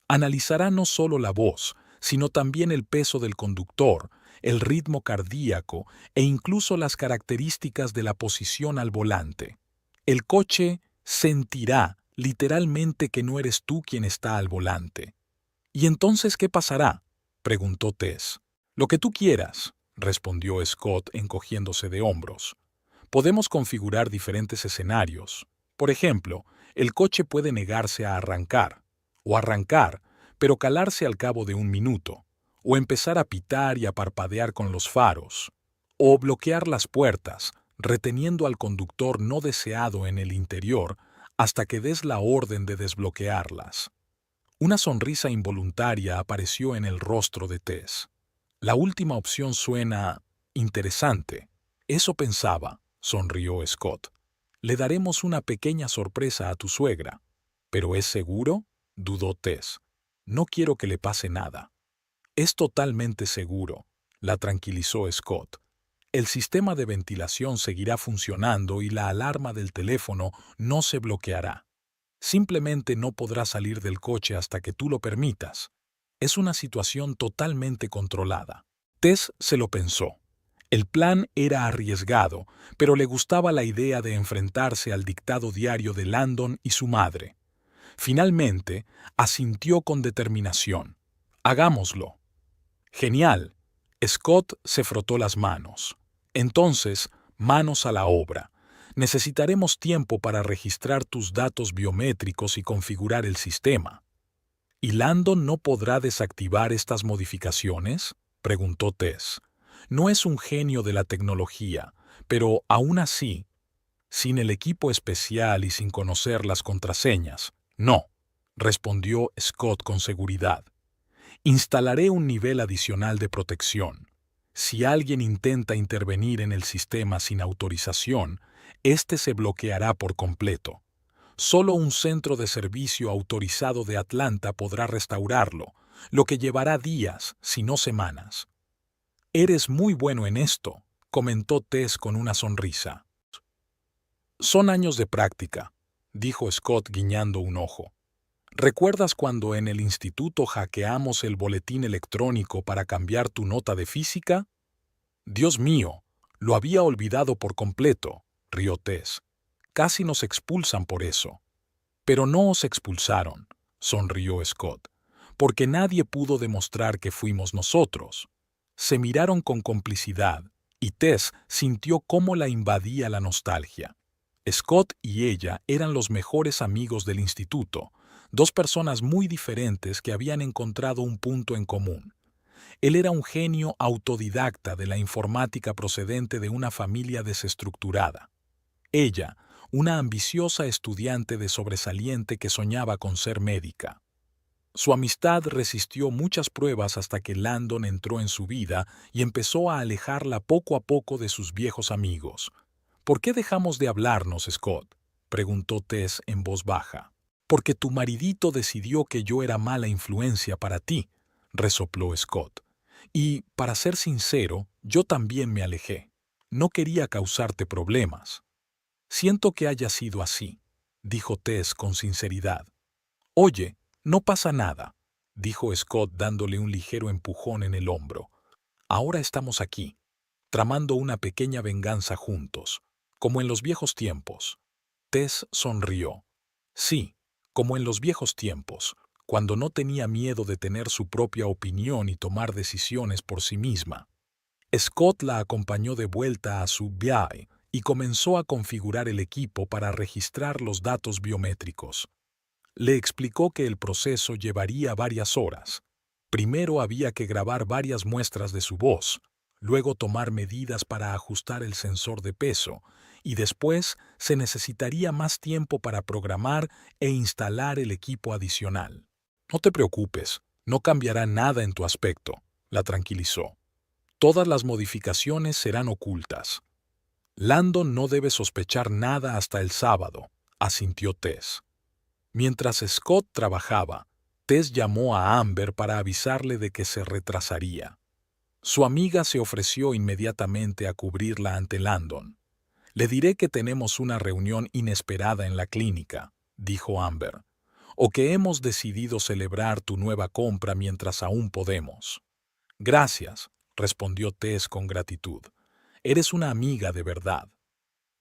Analizará no solo la voz, sino también el peso del conductor, el ritmo cardíaco e incluso las características de la posición al volante. El coche sentirá literalmente que no eres tú quien está al volante. ¿Y entonces qué pasará?, preguntó Tess. Lo que tú quieras, respondió Scott encogiéndose de hombros. Podemos configurar diferentes escenarios. Por ejemplo, el coche puede negarse a arrancar, o arrancar, pero calarse al cabo de 1 minuto, o empezar a pitar y a parpadear con los faros, o bloquear las puertas, reteniendo al conductor no deseado en el interior hasta que des la orden de desbloquearlas. Una sonrisa involuntaria apareció en el rostro de Tess. La última opción suena interesante. Eso pensaba, sonrió Scott. Le daremos una pequeña sorpresa a tu suegra. ¿Pero es seguro?, dudó Tess. No quiero que le pase nada. Es totalmente seguro, la tranquilizó Scott. El sistema de ventilación seguirá funcionando y la alarma del teléfono no se bloqueará. Simplemente no podrá salir del coche hasta que tú lo permitas. Es una situación totalmente controlada. Tess se lo pensó. El plan era arriesgado, pero le gustaba la idea de enfrentarse al dictado diario de Landon y su madre. Finalmente, asintió con determinación. «Hagámoslo». «Genial». Scott se frotó las manos. «Entonces, manos a la obra. Necesitaremos tiempo para registrar tus datos biométricos y configurar el sistema». «¿Y Landon no podrá desactivar estas modificaciones?», preguntó Tess. «No es un genio de la tecnología, pero aún así, sin el equipo especial y sin conocer las contraseñas, no», respondió Scott con seguridad. «Instalaré un nivel adicional de protección. Si alguien intenta intervenir en el sistema sin autorización, este se bloqueará por completo. Solo un centro de servicio autorizado de Atlanta podrá restaurarlo, lo que llevará días, si no semanas. Eres muy bueno en esto, comentó Tess con una sonrisa. Son años de práctica, dijo Scott guiñando un ojo. ¿Recuerdas cuando en el instituto hackeamos el boletín electrónico para cambiar tu nota de física? Dios mío, lo había olvidado por completo, rió Tess. Casi nos expulsan por eso. Pero no os expulsaron, sonrió Scott, porque nadie pudo demostrar que fuimos nosotros. Se miraron con complicidad, y Tess sintió cómo la invadía la nostalgia. Scott y ella eran los mejores amigos del instituto, dos personas muy diferentes que habían encontrado un punto en común. Él era un genio autodidacta de la informática procedente de una familia desestructurada. Ella, una ambiciosa estudiante de sobresaliente que soñaba con ser médica. Su amistad resistió muchas pruebas hasta que Landon entró en su vida y empezó a alejarla poco a poco de sus viejos amigos. ¿Por qué dejamos de hablarnos, Scott?, preguntó Tess en voz baja. Porque tu maridito decidió que yo era mala influencia para ti, resopló Scott. Y, para ser sincero, yo también me alejé. No quería causarte problemas. Siento que haya sido así, dijo Tess con sinceridad. Oye, no pasa nada, dijo Scott dándole un ligero empujón en el hombro. Ahora estamos aquí, tramando una pequeña venganza juntos, como en los viejos tiempos. Tess sonrió. Sí, como en los viejos tiempos, cuando no tenía miedo de tener su propia opinión y tomar decisiones por sí misma. Scott la acompañó de vuelta a su BI y comenzó a configurar el equipo para registrar los datos biométricos. Le explicó que el proceso llevaría varias horas. Primero había que grabar varias muestras de su voz, luego tomar medidas para ajustar el sensor de peso, y después se necesitaría más tiempo para programar e instalar el equipo adicional. No te preocupes, no cambiará nada en tu aspecto, la tranquilizó. Todas las modificaciones serán ocultas. Landon no debe sospechar nada hasta el sábado, asintió Tess. Mientras Scott trabajaba, Tess llamó a Amber para avisarle de que se retrasaría. Su amiga se ofreció inmediatamente a cubrirla ante Landon. Le diré que tenemos una reunión inesperada en la clínica, dijo Amber, o que hemos decidido celebrar tu nueva compra mientras aún podemos. Gracias, respondió Tess con gratitud. Eres una amiga de verdad.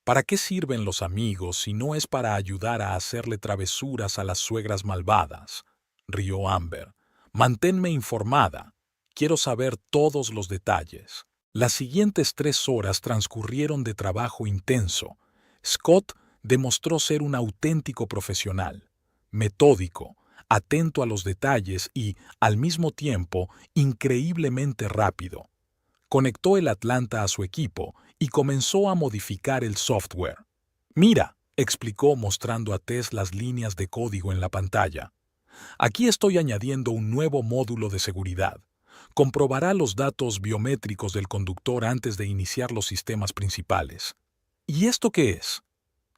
¿Para qué sirven los amigos si no es para ayudar a hacerle travesuras a las suegras malvadas? Rió Amber. Manténme informada. Quiero saber todos los detalles. Las siguientes 3 horas transcurrieron de trabajo intenso. Scott demostró ser un auténtico profesional, metódico, atento a los detalles y, al mismo tiempo, increíblemente rápido. Conectó el Atlanta a su equipo y comenzó a modificar el software. Mira, explicó mostrando a Tess las líneas de código en la pantalla. Aquí estoy añadiendo un nuevo módulo de seguridad. Comprobará los datos biométricos del conductor antes de iniciar los sistemas principales. ¿Y esto qué es?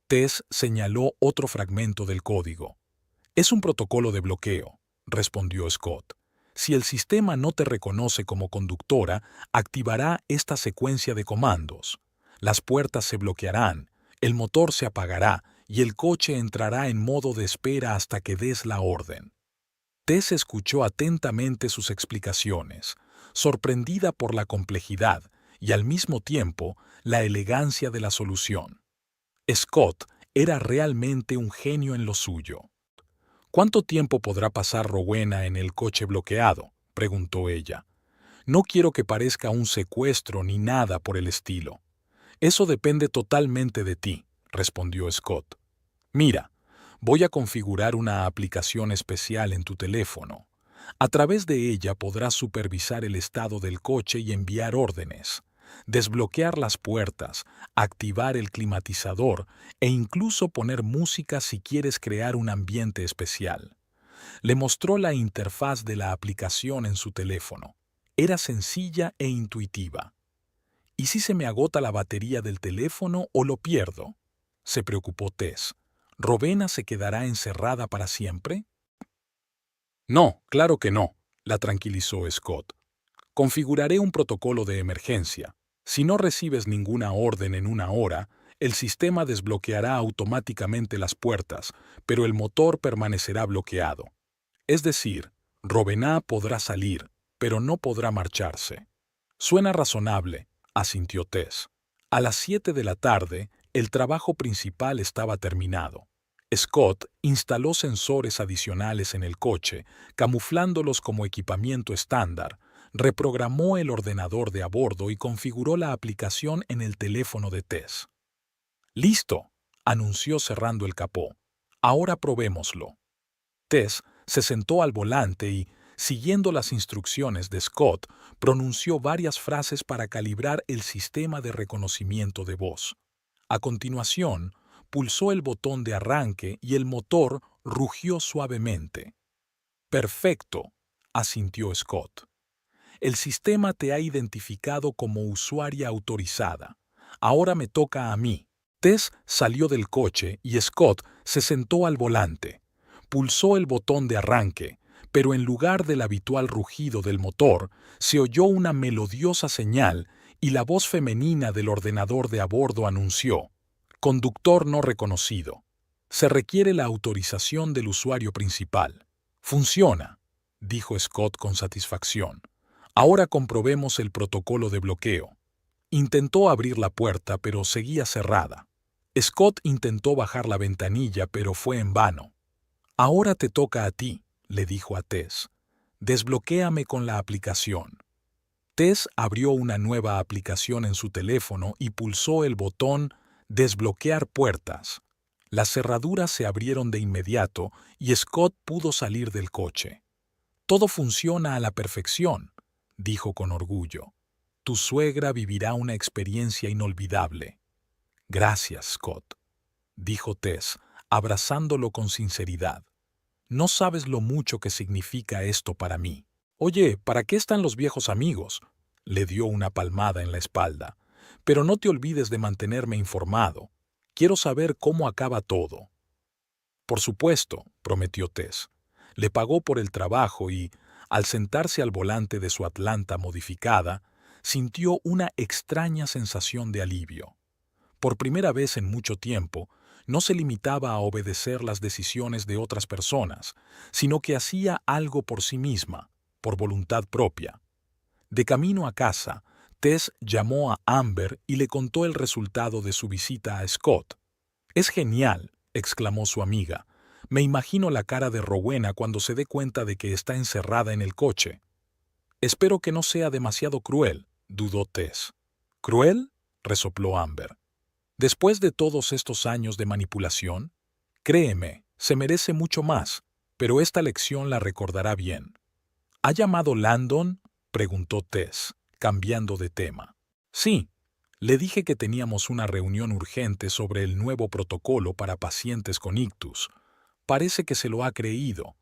Tess señaló otro fragmento del código. Es un protocolo de bloqueo, respondió Scott. Si el sistema no te reconoce como conductora, activará esta secuencia de comandos. Las puertas se bloquearán, el motor se apagará y el coche entrará en modo de espera hasta que des la orden. Tess escuchó atentamente sus explicaciones, sorprendida por la complejidad y al mismo tiempo la elegancia de la solución. Scott era realmente un genio en lo suyo. ¿Cuánto tiempo podrá pasar Rowena en el coche bloqueado?, preguntó ella. No quiero que parezca un secuestro ni nada por el estilo. Eso depende totalmente de ti, respondió Scott. Mira, voy a configurar una aplicación especial en tu teléfono. A través de ella podrás supervisar el estado del coche y enviar órdenes, desbloquear las puertas, activar el climatizador e incluso poner música si quieres crear un ambiente especial. Le mostró la interfaz de la aplicación en su teléfono. Era sencilla e intuitiva. ¿Y si se me agota la batería del teléfono o lo pierdo?, se preocupó Tess. ¿Rowena se quedará encerrada para siempre? No, claro que no, la tranquilizó Scott. Configuraré un protocolo de emergencia. Si no recibes ninguna orden en una hora, el sistema desbloqueará automáticamente las puertas, pero el motor permanecerá bloqueado. Es decir, Rowena podrá salir, pero no podrá marcharse. Suena razonable, asintió Tess. A las 7 de la tarde, el trabajo principal estaba terminado. Scott instaló sensores adicionales en el coche, camuflándolos como equipamiento estándar, reprogramó el ordenador de a bordo y configuró la aplicación en el teléfono de Tess. «Listo», anunció cerrando el capó. «Ahora probémoslo». Tess se sentó al volante y, siguiendo las instrucciones de Scott, pronunció varias frases para calibrar el sistema de reconocimiento de voz. A continuación, pulsó el botón de arranque y el motor rugió suavemente. «Perfecto», asintió Scott. «El sistema te ha identificado como usuaria autorizada. Ahora me toca a mí». Tess salió del coche y Scott se sentó al volante. Pulsó el botón de arranque, pero en lugar del habitual rugido del motor, se oyó una melodiosa señal y la voz femenina del ordenador de a bordo anunció: «Conductor no reconocido. Se requiere la autorización del usuario principal». «Funciona», dijo Scott con satisfacción. «Ahora comprobemos el protocolo de bloqueo». Intentó abrir la puerta, pero seguía cerrada. Scott intentó bajar la ventanilla, pero fue en vano. «Ahora te toca a ti», le dijo a Tess. «Desbloquéame con la aplicación». Tess abrió una nueva aplicación en su teléfono y pulsó el botón «Desbloquear puertas». Las cerraduras se abrieron de inmediato y Scott pudo salir del coche. «Todo funciona a la perfección», dijo con orgullo. «Tu suegra vivirá una experiencia inolvidable». «Gracias, Scott», dijo Tess, abrazándolo con sinceridad. «No sabes lo mucho que significa esto para mí». «Oye, ¿para qué están los viejos amigos?», le dio una palmada en la espalda. «Pero no te olvides de mantenerme informado. Quiero saber cómo acaba todo». «Por supuesto», prometió Tess. Le pagó por el trabajo y, al sentarse al volante de su Atlanta modificada, sintió una extraña sensación de alivio. Por primera vez en mucho tiempo, no se limitaba a obedecer las decisiones de otras personas, sino que hacía algo por sí misma, por voluntad propia. De camino a casa, Tess llamó a Amber y le contó el resultado de su visita a Scott. «Es genial», exclamó su amiga. «Me imagino la cara de Rowena cuando se dé cuenta de que está encerrada en el coche». «Espero que no sea demasiado cruel», dudó Tess. «¿Cruel?», resopló Amber. «Después de todos estos años de manipulación, créeme, se merece mucho más, pero esta lección la recordará bien». «¿Ha llamado Landon?», preguntó Tess, cambiando de tema. «Sí, le dije que teníamos una reunión urgente sobre el nuevo protocolo para pacientes con ictus. Parece que se lo ha creído».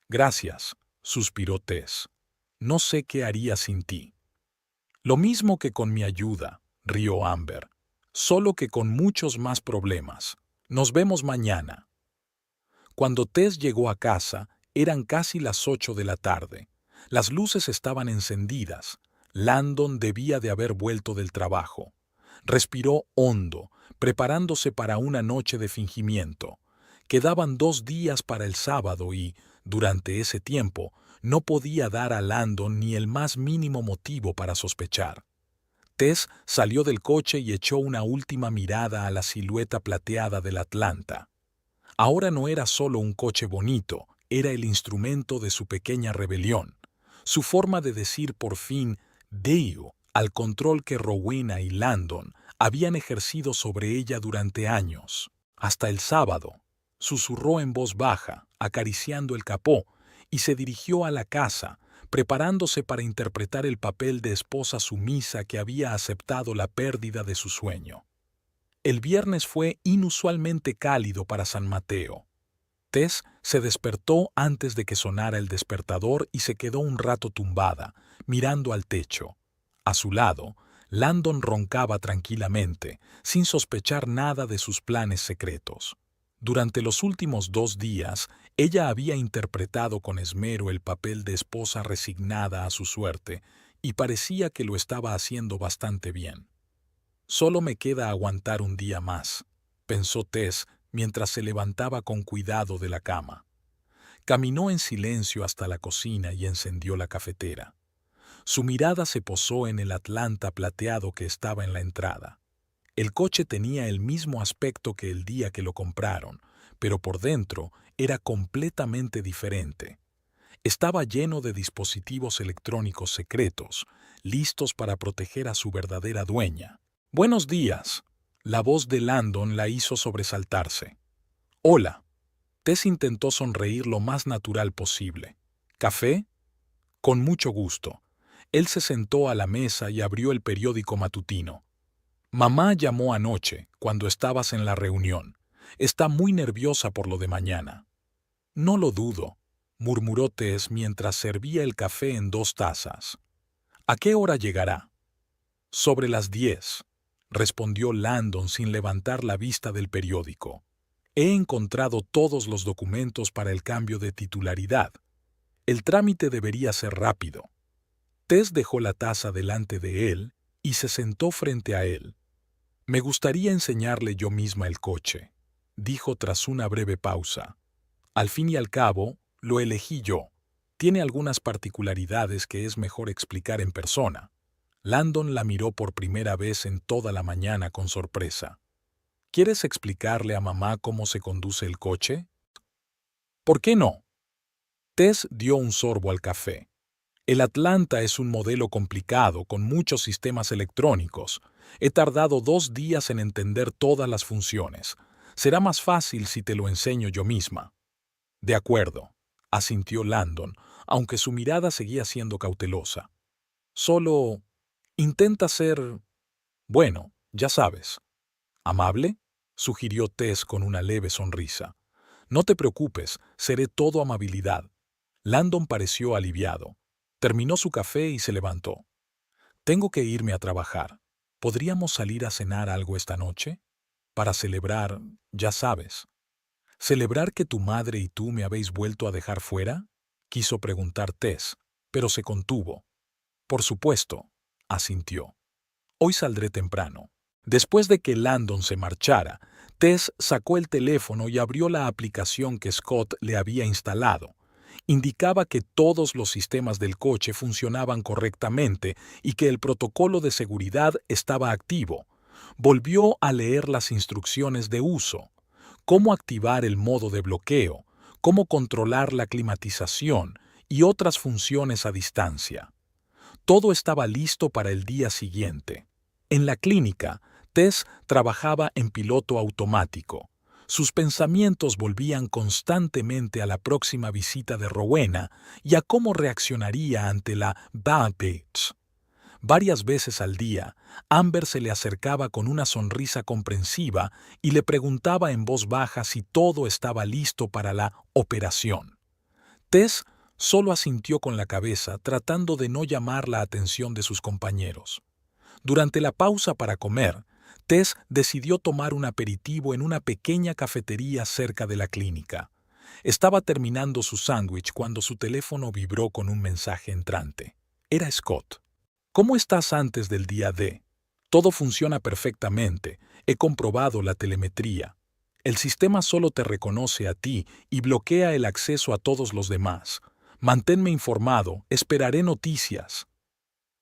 «Gracias», suspiró Tess. «No sé qué haría sin ti». «Lo mismo que con mi ayuda», rió Amber. «Solo que con muchos más problemas. Nos vemos mañana». Cuando Tess llegó a casa, eran casi las 8 de la tarde. Las luces estaban encendidas. Landon debía de haber vuelto del trabajo. Respiró hondo, preparándose para una noche de fingimiento. Quedaban 2 días para el sábado y, durante ese tiempo, no podía dar a Landon ni el más mínimo motivo para sospechar. Tess salió del coche y echó una última mirada a la silueta plateada del Atlanta. Ahora no era solo un coche bonito, era el instrumento de su pequeña rebelión. Su forma de decir por fin «Deu» al control que Rowena y Landon habían ejercido sobre ella durante años. «Hasta el sábado», susurró en voz baja, acariciando el capó, y se dirigió a la casa, preparándose para interpretar el papel de esposa sumisa que había aceptado la pérdida de su sueño. El viernes fue inusualmente cálido para San Mateo. Tess se despertó antes de que sonara el despertador y se quedó un rato tumbada, mirando al techo. A su lado, Landon roncaba tranquilamente, sin sospechar nada de sus planes secretos. Durante los últimos 2 días, ella había interpretado con esmero el papel de esposa resignada a su suerte y parecía que lo estaba haciendo bastante bien. Solo me queda aguantar un día más, pensó Tess mientras se levantaba con cuidado de la cama. Caminó en silencio hasta la cocina y encendió la cafetera. Su mirada se posó en el Atlanta plateado que estaba en la entrada. El coche tenía el mismo aspecto que el día que lo compraron, pero por dentro era completamente diferente. Estaba lleno de dispositivos electrónicos secretos, listos para proteger a su verdadera dueña. «Buenos días». La voz de Landon la hizo sobresaltarse. «Hola». Tess intentó sonreír lo más natural posible. «¿Café?» «Con mucho gusto». Él se sentó a la mesa y abrió el periódico matutino. «Mamá llamó anoche, cuando estabas en la reunión. Está muy nerviosa por lo de mañana». «No lo dudo», murmuró Tess mientras servía el café en 2 tazas. «¿A qué hora llegará?» «Sobre las 10», respondió Landon sin levantar la vista del periódico. «He encontrado todos los documentos para el cambio de titularidad. El trámite debería ser rápido». Tess dejó la taza delante de él y se sentó frente a él. «Me gustaría enseñarle yo misma el coche», dijo tras una breve pausa. «Al fin y al cabo, lo elegí yo. Tiene algunas particularidades que es mejor explicar en persona». Landon la miró por primera vez en toda la mañana con sorpresa. «¿Quieres explicarle a mamá cómo se conduce el coche?» «¿Por qué no?» Tess dio un sorbo al café. «El Atlanta es un modelo complicado con muchos sistemas electrónicos. He tardado 2 días en entender todas las funciones. Será más fácil si te lo enseño yo misma». «De acuerdo», asintió Landon, aunque su mirada seguía siendo cautelosa. «Solo intenta ser, bueno, ya sabes». «¿Amable?», sugirió Tess con una leve sonrisa. «No te preocupes, seré todo amabilidad». Landon pareció aliviado. Terminó su café y se levantó. «Tengo que irme a trabajar. ¿Podríamos salir a cenar algo esta noche? Para celebrar, ya sabes». «¿Celebrar que tu madre y tú me habéis vuelto a dejar fuera?», quiso preguntar Tess, pero se contuvo. «Por supuesto», asintió. «Hoy saldré temprano». Después de que Landon se marchara, Tess sacó el teléfono y abrió la aplicación que Scott le había instalado. Indicaba que todos los sistemas del coche funcionaban correctamente y que el protocolo de seguridad estaba activo. Volvió a leer las instrucciones de uso: cómo activar el modo de bloqueo, cómo controlar la climatización y otras funciones a distancia. Todo estaba listo para el día siguiente. En la clínica, Tess trabajaba en piloto automático. Sus pensamientos volvían constantemente a la próxima visita de Rowena y a cómo reaccionaría ante la Bad Bitch. Varias veces al día, Amber se le acercaba con una sonrisa comprensiva y le preguntaba en voz baja si todo estaba listo para la operación. Tess solo asintió con la cabeza, tratando de no llamar la atención de sus compañeros. Durante la pausa para comer, Tess decidió tomar un aperitivo en una pequeña cafetería cerca de la clínica. Estaba terminando su sándwich cuando su teléfono vibró con un mensaje entrante. Era Scott. «¿Cómo estás antes del día D? Todo funciona perfectamente. He comprobado la telemetría. El sistema solo te reconoce a ti y bloquea el acceso a todos los demás. Manténme informado. Esperaré noticias».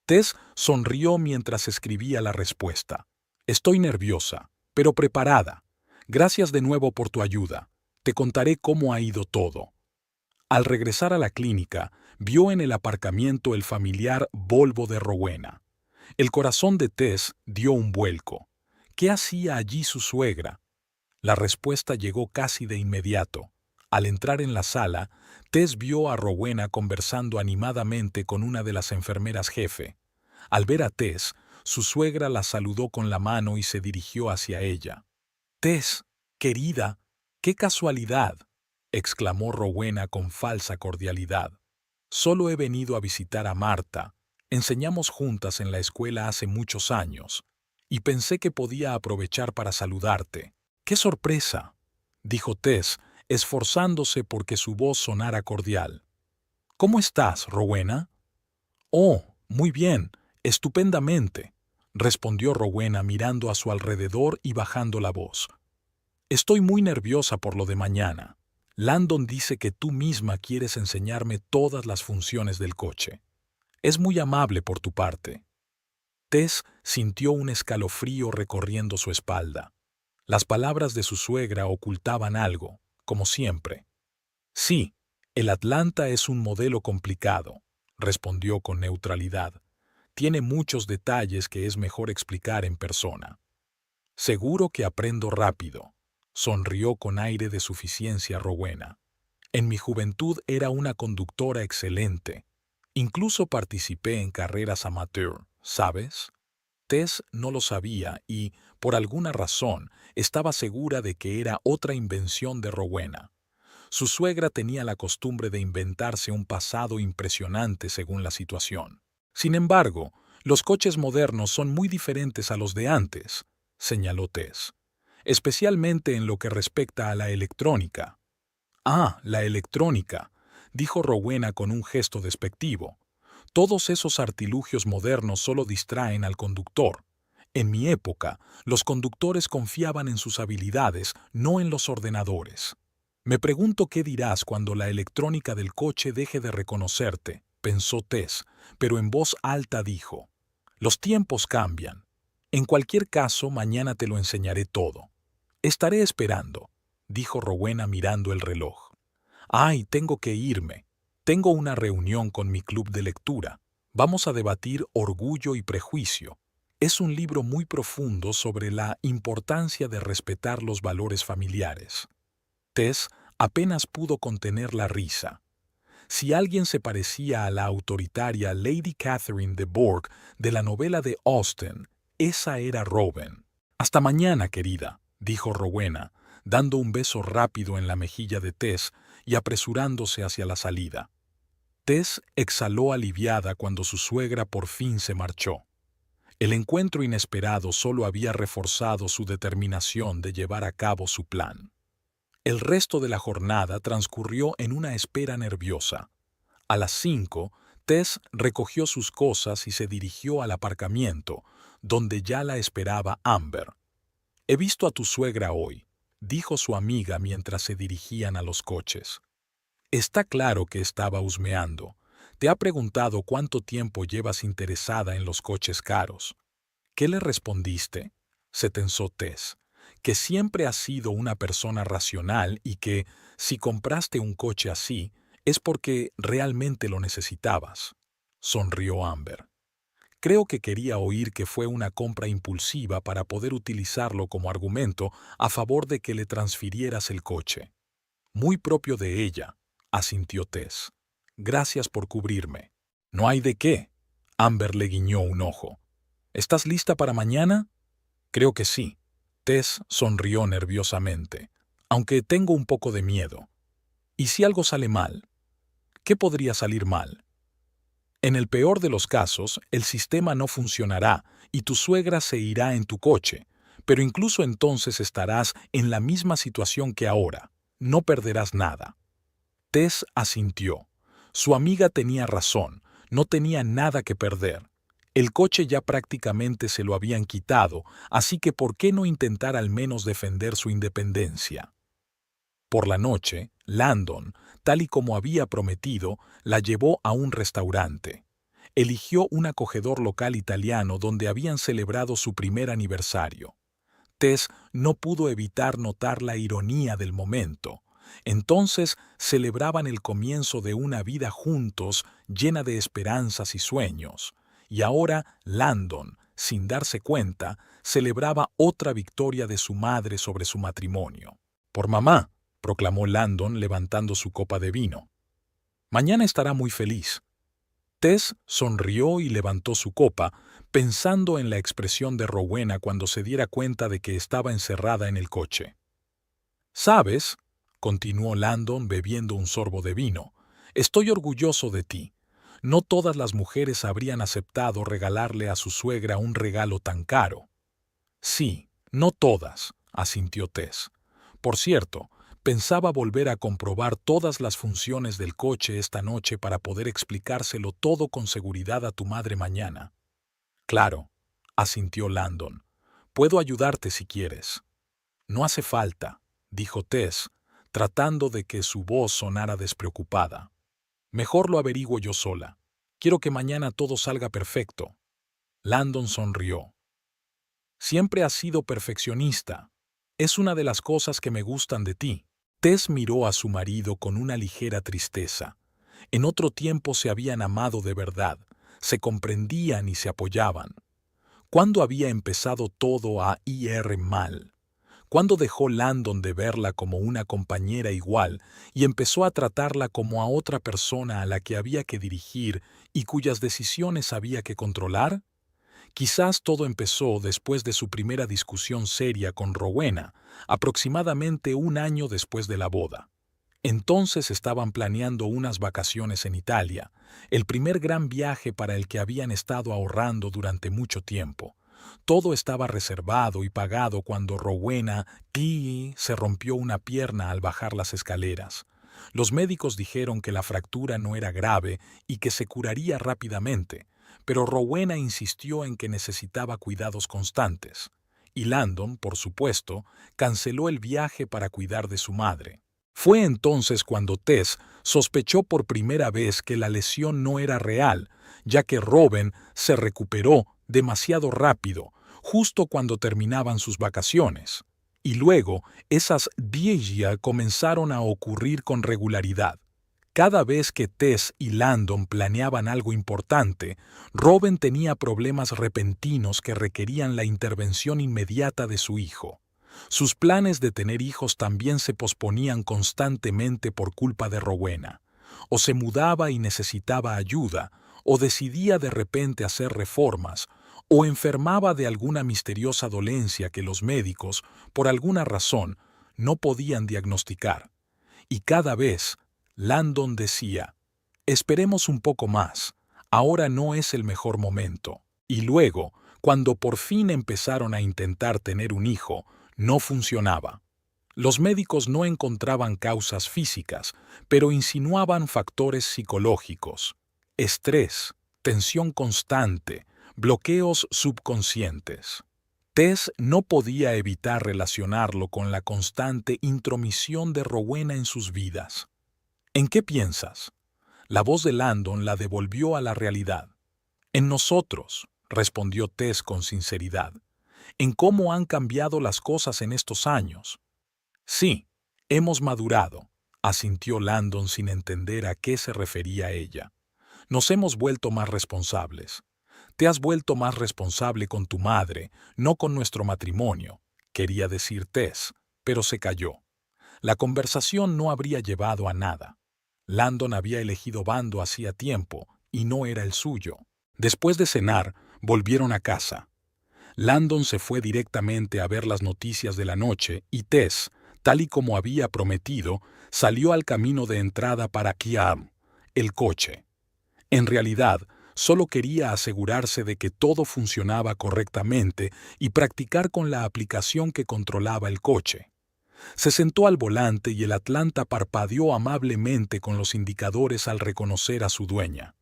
Tess sonrió mientras escribía la respuesta. «Estoy nerviosa, pero preparada. Gracias de nuevo por tu ayuda. Te contaré cómo ha ido todo». Al regresar a la clínica, vio en el aparcamiento el familiar Volvo de Rowena. El corazón de Tess dio un vuelco. ¿Qué hacía allí su suegra? La respuesta llegó casi de inmediato. Al entrar en la sala, Tess vio a Rowena conversando animadamente con una de las enfermeras jefe. Al ver a Tess, su suegra la saludó con la mano y se dirigió hacia ella. «Tess, querida, qué casualidad», exclamó Rowena con falsa cordialidad. «Solo he venido a visitar a Marta. Enseñamos juntas en la escuela hace muchos años, y pensé que podía aprovechar para saludarte». «¡Qué sorpresa!». dijo Tess, esforzándose porque su voz sonara cordial. ¿Cómo estás, Rowena? Oh, muy bien, estupendamente, respondió Rowena mirando a su alrededor y bajando la voz. Estoy muy nerviosa por lo de mañana. Landon dice que tú misma quieres enseñarme todas las funciones del coche. Es muy amable por tu parte. Tess sintió un escalofrío recorriendo su espalda. Las palabras de su suegra ocultaban algo, como siempre. Sí, el Atlanta es un modelo complicado, respondió con neutralidad. Tiene muchos detalles que es mejor explicar en persona. Seguro que aprendo rápido, sonrió con aire de suficiencia Rowena. En mi juventud era una conductora excelente. Incluso participé en carreras amateur, ¿sabes? Tess no lo sabía y, por alguna razón, estaba segura de que era otra invención de Rowena. Su suegra tenía la costumbre de inventarse un pasado impresionante según la situación. Sin embargo, los coches modernos son muy diferentes a los de antes, señaló Tess, especialmente en lo que respecta a la electrónica. Ah, la electrónica, dijo Rowena con un gesto despectivo. Todos esos artilugios modernos solo distraen al conductor. En mi época, los conductores confiaban en sus habilidades, no en los ordenadores. Me pregunto qué dirás cuando la electrónica del coche deje de reconocerte, pensó Tess, pero en voz alta dijo: los tiempos cambian. En cualquier caso, mañana te lo enseñaré todo. Estaré esperando, dijo Rowena mirando el reloj. Ay, tengo que irme. Tengo una reunión con mi club de lectura. Vamos a debatir Orgullo y Prejuicio. Es un libro muy profundo sobre la importancia de respetar los valores familiares. Tess apenas pudo contener la risa. Si alguien se parecía a la autoritaria Lady Catherine de Bourgh de la novela de Austen, esa era Robin. Hasta mañana, querida, dijo Rowena, dando un beso rápido en la mejilla de Tess y apresurándose hacia la salida. Tess exhaló aliviada cuando su suegra por fin se marchó. El encuentro inesperado solo había reforzado su determinación de llevar a cabo su plan. El resto de la jornada transcurrió en una espera nerviosa. A las 5, Tess recogió sus cosas y se dirigió al aparcamiento, donde ya la esperaba Amber. «He visto a tu suegra hoy», dijo su amiga mientras se dirigían a los coches. Está claro que estaba husmeando. Te ha preguntado cuánto tiempo llevas interesada en los coches caros. ¿Qué le respondiste? Se tensó Tess. Que siempre has sido una persona racional y que, si compraste un coche así, es porque realmente lo necesitabas. Sonrió Amber. Creo que quería oír que fue una compra impulsiva para poder utilizarlo como argumento a favor de que le transfirieras el coche. Muy propio de ella, asintió Tess. Gracias por cubrirme. No hay de qué. Amber le guiñó un ojo. ¿Estás lista para mañana? Creo que sí. Tess sonrió nerviosamente, aunque tengo un poco de miedo. ¿Y si algo sale mal? ¿Qué podría salir mal? En el peor de los casos, el sistema no funcionará y tu suegra se irá en tu coche, pero incluso entonces estarás en la misma situación que ahora. No perderás nada. Tess asintió. Su amiga tenía razón, no tenía nada que perder. El coche ya prácticamente se lo habían quitado, así que ¿por qué no intentar al menos defender su independencia? Por la noche, Landon, tal y como había prometido, la llevó a un restaurante. Eligió un acogedor local italiano donde habían celebrado su primer aniversario. Tess no pudo evitar notar la ironía del momento. Entonces celebraban el comienzo de una vida juntos llena de esperanzas y sueños. Y ahora Landon, sin darse cuenta, celebraba otra victoria de su madre sobre su matrimonio. «Por mamá», proclamó Landon levantando su copa de vino. «Mañana estará muy feliz». Tess sonrió y levantó su copa, pensando en la expresión de Rowena cuando se diera cuenta de que estaba encerrada en el coche. «¿Sabes?», continuó Landon bebiendo un sorbo de vino, «estoy orgulloso de ti. No todas las mujeres habrían aceptado regalarle a su suegra un regalo tan caro». «Sí, no todas», asintió Tess. «Por cierto, Pensaba volver a comprobar todas las funciones del coche esta noche para poder explicárselo todo con seguridad a tu madre mañana. Claro, asintió Landon. Puedo ayudarte si quieres. No hace falta, dijo Tess, tratando de que su voz sonara despreocupada. Mejor lo averiguo yo sola. Quiero que mañana todo salga perfecto. Landon sonrió. Siempre has sido perfeccionista. Es una de las cosas que me gustan de ti. Tess miró a su marido con una ligera tristeza. En otro tiempo se habían amado de verdad, se comprendían y se apoyaban. ¿Cuándo había empezado todo a ir mal? ¿Cuándo dejó Landon de verla como una compañera igual y empezó a tratarla como a otra persona a la que había que dirigir y cuyas decisiones había que controlar? Quizás todo empezó después de su primera discusión seria con Rowena, aproximadamente un año después de la boda. Entonces estaban planeando unas vacaciones en Italia, el primer gran viaje para el que habían estado ahorrando durante mucho tiempo. Todo estaba reservado y pagado cuando Rowena se rompió una pierna al bajar las escaleras. Los médicos dijeron que la fractura no era grave y que se curaría rápidamente, pero Rowena insistió en que necesitaba cuidados constantes. Y Landon, por supuesto, canceló el viaje para cuidar de su madre. Fue entonces cuando Tess sospechó por primera vez que la lesión no era real, ya que Robin se recuperó demasiado rápido, justo cuando terminaban sus vacaciones. Y luego, esas días comenzaron a ocurrir con regularidad. Cada vez que Tess y Landon planeaban algo importante, Robin tenía problemas repentinos que requerían la intervención inmediata de su hijo. Sus planes de tener hijos también se posponían constantemente por culpa de Rowena. O se mudaba y necesitaba ayuda, o decidía de repente hacer reformas, o enfermaba de alguna misteriosa dolencia que los médicos, por alguna razón, no podían diagnosticar. Y cada vez, Landon decía, esperemos un poco más, ahora no es el mejor momento. Y luego, cuando por fin empezaron a intentar tener un hijo, no funcionaba. Los médicos no encontraban causas físicas, pero insinuaban factores psicológicos: estrés, tensión constante, bloqueos subconscientes. Tess no podía evitar relacionarlo con la constante intromisión de Rowena en sus vidas. ¿En qué piensas? La voz de Landon la devolvió a la realidad. En nosotros, respondió Tess con sinceridad. En cómo han cambiado las cosas en estos años. Sí, hemos madurado, asintió Landon sin entender a qué se refería ella. Nos hemos vuelto más responsables. Te has vuelto más responsable con tu madre, no con nuestro matrimonio, quería decir Tess, pero se calló. La conversación no habría llevado a nada. Landon había elegido bando hacía tiempo y no era el suyo. Después de cenar, volvieron a casa. Landon se fue directamente a ver las noticias de la noche y Tess, tal y como había prometido, salió al camino de entrada para Kiam, el coche. En realidad, solo quería asegurarse de que todo funcionaba correctamente y practicar con la aplicación que controlaba el coche. Se sentó al volante y el Atlanta parpadeó amablemente con los indicadores al reconocer a su dueña.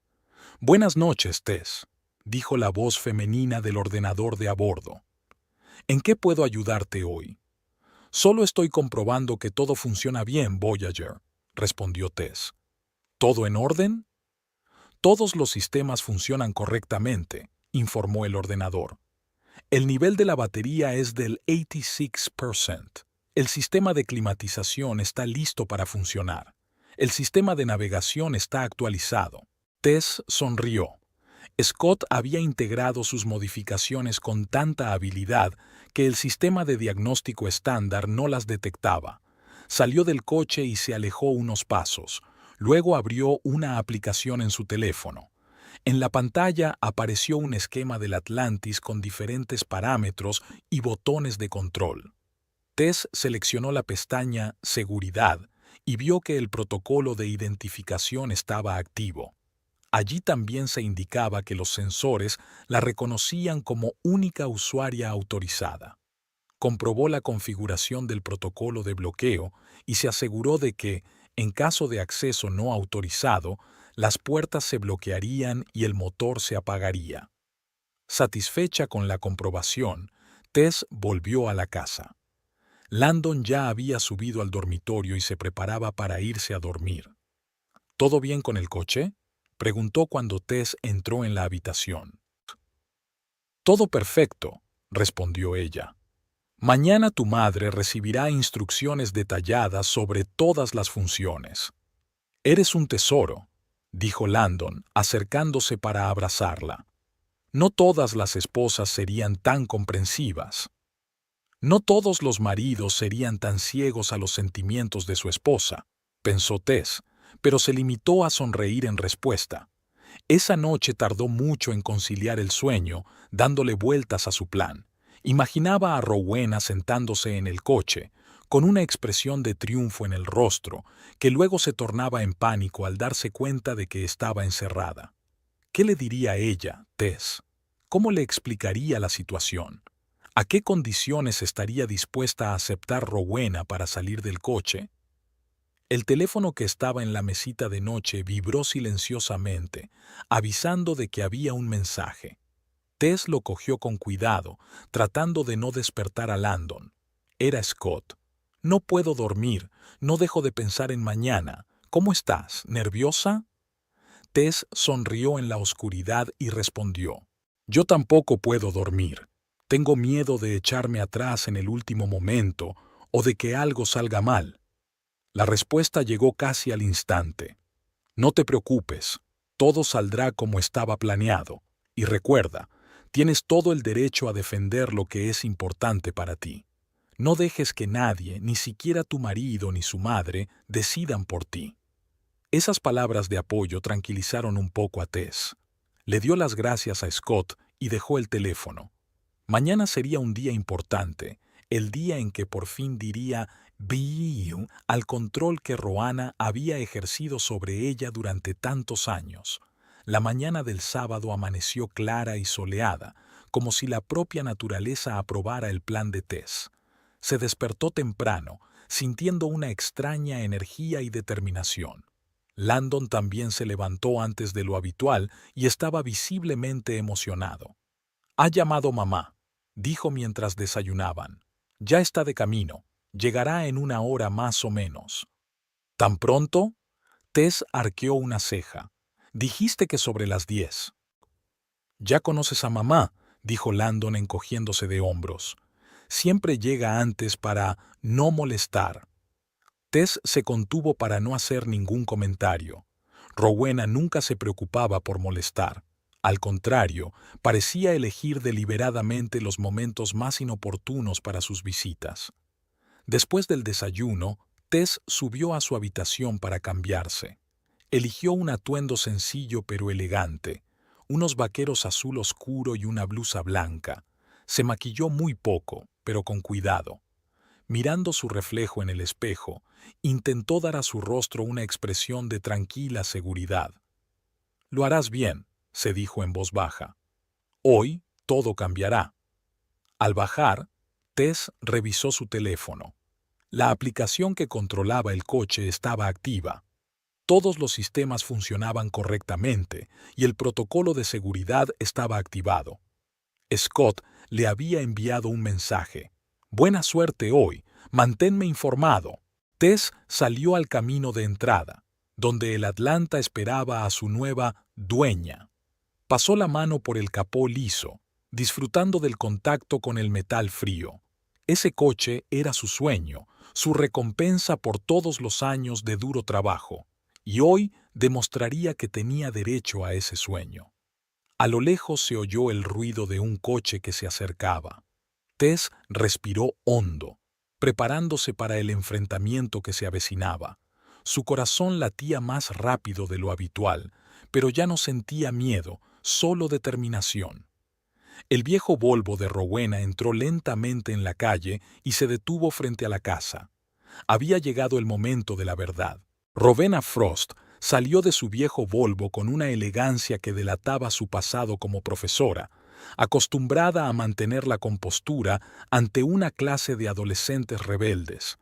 «Buenas noches, Tess», dijo la voz femenina del ordenador de a bordo. «¿En qué puedo ayudarte hoy?» «Solo estoy comprobando que todo funciona bien, Voyager», respondió Tess. «¿Todo en orden?» «Todos los sistemas funcionan correctamente», informó el ordenador. «El nivel de la batería es del 86%. El sistema de climatización está listo para funcionar. El sistema de navegación está actualizado». Tess sonrió. Scott había integrado sus modificaciones con tanta habilidad que el sistema de diagnóstico estándar no las detectaba. Salió del coche y se alejó unos pasos. Luego abrió una aplicación en su teléfono. En la pantalla apareció un esquema del Atlantis con diferentes parámetros y botones de control. Tess seleccionó la pestaña Seguridad y vio que el protocolo de identificación estaba activo. Allí también se indicaba que los sensores la reconocían como única usuaria autorizada. comprobó la configuración del protocolo de bloqueo y se aseguró de que, en caso de acceso no autorizado, las puertas se bloquearían y el motor se apagaría. Satisfecha con la comprobación, Tess volvió a la casa. Landon ya había subido al dormitorio y se preparaba para irse a dormir. ¿Todo bien con el coche?, preguntó cuando Tess entró en la habitación. Todo perfecto, respondió ella. Mañana tu madre recibirá instrucciones detalladas sobre todas las funciones. Eres un tesoro, dijo Landon, acercándose para abrazarla. No todas las esposas serían tan comprensivas. No todos los maridos serían tan ciegos a los sentimientos de su esposa, pensó Tess, pero se limitó a sonreír en respuesta. Esa noche tardó mucho en conciliar el sueño, dándole vueltas a su plan. Imaginaba a Rowena sentándose en el coche, con una expresión de triunfo en el rostro, que luego se tornaba en pánico al darse cuenta de que estaba encerrada. ¿Qué le diría ella, Tess? ¿Cómo le explicaría la situación? ¿A qué condiciones estaría dispuesta a aceptar Rowena para salir del coche? El teléfono que estaba en la mesita de noche vibró silenciosamente, avisando de que había un mensaje. Tess lo cogió con cuidado, tratando de no despertar a Landon. Era Scott. No puedo dormir, no dejo de pensar en mañana. ¿Cómo estás? ¿Nerviosa? Tess sonrió en la oscuridad y respondió. Yo tampoco puedo dormir. Tengo miedo de echarme atrás en el último momento o de que algo salga mal. La respuesta llegó casi al instante. No te preocupes, todo saldrá como estaba planeado. Y recuerda, tienes todo el derecho a defender lo que es importante para ti. No dejes que nadie, ni siquiera tu marido ni su madre, decidan por ti. Esas palabras de apoyo tranquilizaron un poco a Tess. Le dio las gracias a Scott y dejó el teléfono. Mañana sería un día importante, el día en que por fin diría "Biu" al control que Roanna había ejercido sobre ella durante tantos años. La mañana del sábado amaneció clara y soleada, como si la propia naturaleza aprobara el plan de Tess. Se despertó temprano, sintiendo una extraña energía y determinación. Landon también se levantó antes de lo habitual y estaba visiblemente emocionado. «Ha llamado mamá», dijo mientras desayunaban. «Ya está de camino. Llegará en una hora más o menos». «¿Tan pronto?» Tess arqueó una ceja. «Dijiste que sobre las 10». «Ya conoces a mamá», dijo Landon encogiéndose de hombros. «Siempre llega antes para no molestar». Tess se contuvo para no hacer ningún comentario. Rowena nunca se preocupaba por molestar. Al contrario, parecía elegir deliberadamente los momentos más inoportunos para sus visitas. Después del desayuno, Tess subió a su habitación para cambiarse. Eligió un atuendo sencillo pero elegante, unos vaqueros azul oscuro y una blusa blanca. Se maquilló muy poco, pero con cuidado. Mirando su reflejo en el espejo, intentó dar a su rostro una expresión de tranquila seguridad. «Lo harás bien», se dijo en voz baja. «Hoy todo cambiará». Al bajar, Tess revisó su teléfono. La aplicación que controlaba el coche estaba activa. Todos los sistemas funcionaban correctamente y el protocolo de seguridad estaba activado. Scott le había enviado un mensaje. «Buena suerte hoy, manténme informado». Tess salió al camino de entrada, donde el Atlanta esperaba a su nueva dueña. Pasó la mano por el capó liso, disfrutando del contacto con el metal frío. Ese coche era su sueño, su recompensa por todos los años de duro trabajo, y hoy demostraría que tenía derecho a ese sueño. A lo lejos se oyó el ruido de un coche que se acercaba. Tess respiró hondo, preparándose para el enfrentamiento que se avecinaba. Su corazón latía más rápido de lo habitual, pero ya no sentía miedo, solo determinación. El viejo Volvo de Rowena entró lentamente en la calle y se detuvo frente a la casa. Había llegado el momento de la verdad. Rowena Frost salió de su viejo Volvo con una elegancia que delataba su pasado como profesora, acostumbrada a mantener la compostura ante una clase de adolescentes rebeldes.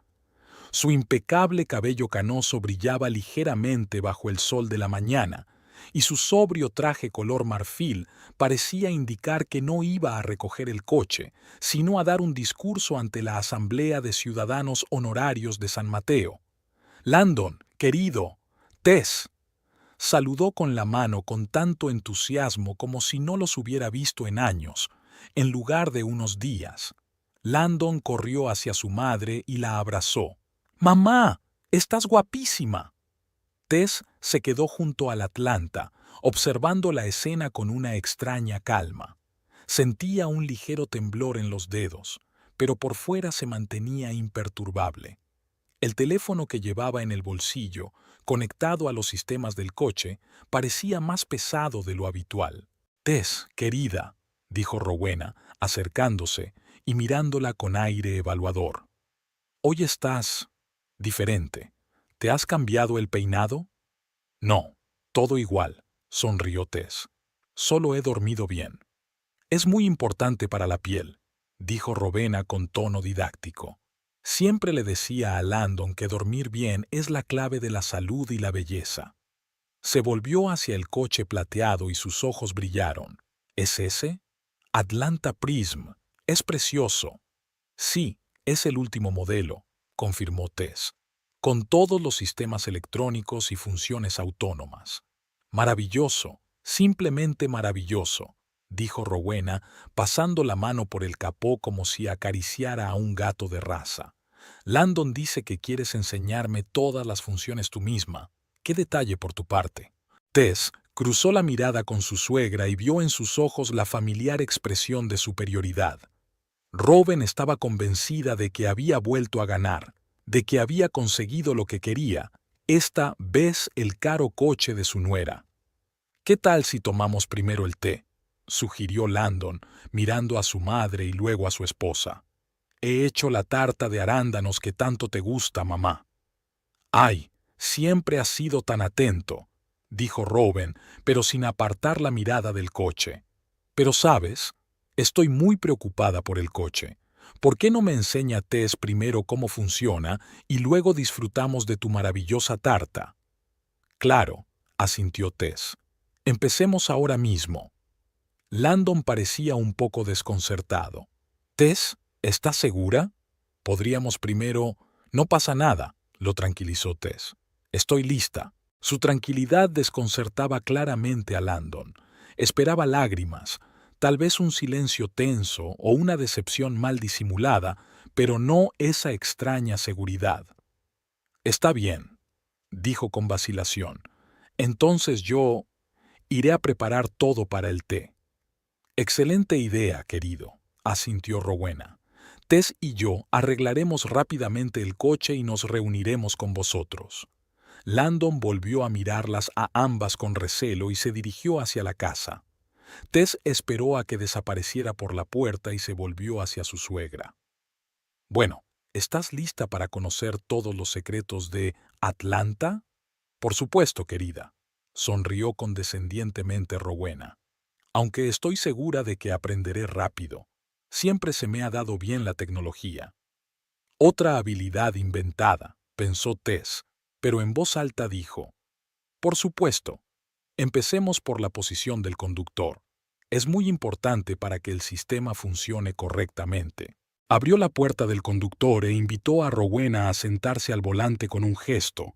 Su impecable cabello canoso brillaba ligeramente bajo el sol de la mañana, y su sobrio traje color marfil parecía indicar que no iba a recoger el coche, sino a dar un discurso ante la Asamblea de Ciudadanos Honorarios de San Mateo. «Landon, querido, Tess», saludó con la mano con tanto entusiasmo como si no los hubiera visto en años, en lugar de unos días. Landon corrió hacia su madre y la abrazó. «¡Mamá! ¡Estás guapísima!». Tess se quedó junto al Atlanta, observando la escena con una extraña calma. Sentía un ligero temblor en los dedos, pero por fuera se mantenía imperturbable. El teléfono que llevaba en el bolsillo, conectado a los sistemas del coche, parecía más pesado de lo habitual. «Tess, querida», dijo Rowena, acercándose y mirándola con aire evaluador. «Hoy estás diferente. ¿Te has cambiado el peinado?» «No, todo igual», sonrió Tess. «Solo he dormido bien». «Es muy importante para la piel», dijo Rowena con tono didáctico. Siempre le decía a Landon que dormir bien es la clave de la salud y la belleza. Se volvió hacia el coche plateado y sus ojos brillaron. ¿Es ese? Atlanta Prism. Es precioso. Sí, es el último modelo, confirmó Tess, con todos los sistemas electrónicos y funciones autónomas. Maravilloso, simplemente maravilloso, dijo Rowena, pasando la mano por el capó como si acariciara a un gato de raza. Landon dice que quieres enseñarme todas las funciones tú misma. ¿Qué detalle por tu parte? Tess cruzó la mirada con su suegra y vio en sus ojos la familiar expresión de superioridad. Robin estaba convencida de que había vuelto a ganar, de que había conseguido lo que quería, esta vez el caro coche de su nuera. «¿Qué tal si tomamos primero el té?», sugirió Landon, mirando a su madre y luego a su esposa. «He hecho la tarta de arándanos que tanto te gusta, mamá». «Ay, siempre has sido tan atento», dijo Robin, pero sin apartar la mirada del coche. «Pero sabes, estoy muy preocupada por el coche. ¿Por qué no me enseña Tess primero cómo funciona y luego disfrutamos de tu maravillosa tarta?» «Claro», asintió Tess. «Empecemos ahora mismo». Landon parecía un poco desconcertado. «Tess, ¿estás segura? Podríamos primero...». «No pasa nada», lo tranquilizó Tess. «Estoy lista». Su tranquilidad desconcertaba claramente a Landon. Esperaba lágrimas, tal vez un silencio tenso o una decepción mal disimulada, pero no esa extraña seguridad. «Está bien», dijo con vacilación. «Entonces yo iré a preparar todo para el té». «Excelente idea, querido», asintió Rowena. «Tess y yo arreglaremos rápidamente el coche y nos reuniremos con vosotros». Landon volvió a mirarlas a ambas con recelo y se dirigió hacia la casa. Tess esperó a que desapareciera por la puerta y se volvió hacia su suegra. «Bueno, ¿estás lista para conocer todos los secretos de Atlanta?» «Por supuesto, querida», sonrió condescendientemente Rowena. «Aunque estoy segura de que aprenderé rápido. Siempre se me ha dado bien la tecnología». «Otra habilidad inventada», pensó Tess, pero en voz alta dijo: «Por supuesto. Empecemos por la posición del conductor. Es muy importante para que el sistema funcione correctamente». Abrió la puerta del conductor e invitó a Rowena a sentarse al volante con un gesto.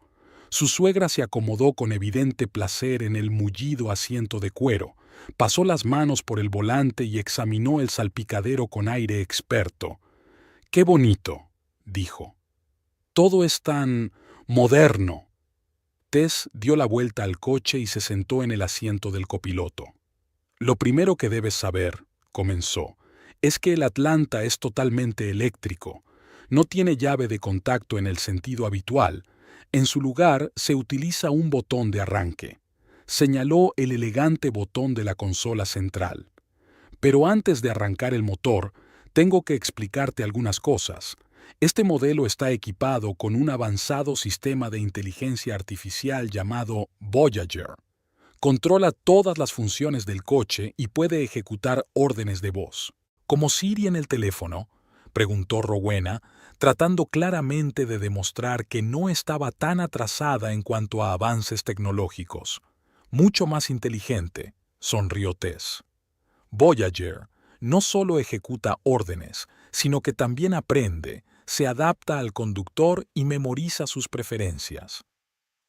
Su suegra se acomodó con evidente placer en el mullido asiento de cuero, pasó las manos por el volante y examinó el salpicadero con aire experto. «Qué bonito», dijo. «Todo es tan moderno». Tess dio la vuelta al coche y se sentó en el asiento del copiloto. «Lo primero que debes saber», comenzó, «es que el Atlanta es totalmente eléctrico. No tiene llave de contacto en el sentido habitual. En su lugar se utiliza un botón de arranque». Señaló el elegante botón de la consola central. «Pero antes de arrancar el motor, tengo que explicarte algunas cosas. Este modelo está equipado con un avanzado sistema de inteligencia artificial llamado Voyager. Controla todas las funciones del coche y puede ejecutar órdenes de voz. ¿Como Siri en el teléfono?, preguntó Rowena, tratando claramente de demostrar que no estaba tan atrasada en cuanto a avances tecnológicos. Mucho más inteligente, sonrió Tess. Voyager no solo ejecuta órdenes, sino que también aprende, se adapta al conductor y memoriza sus preferencias.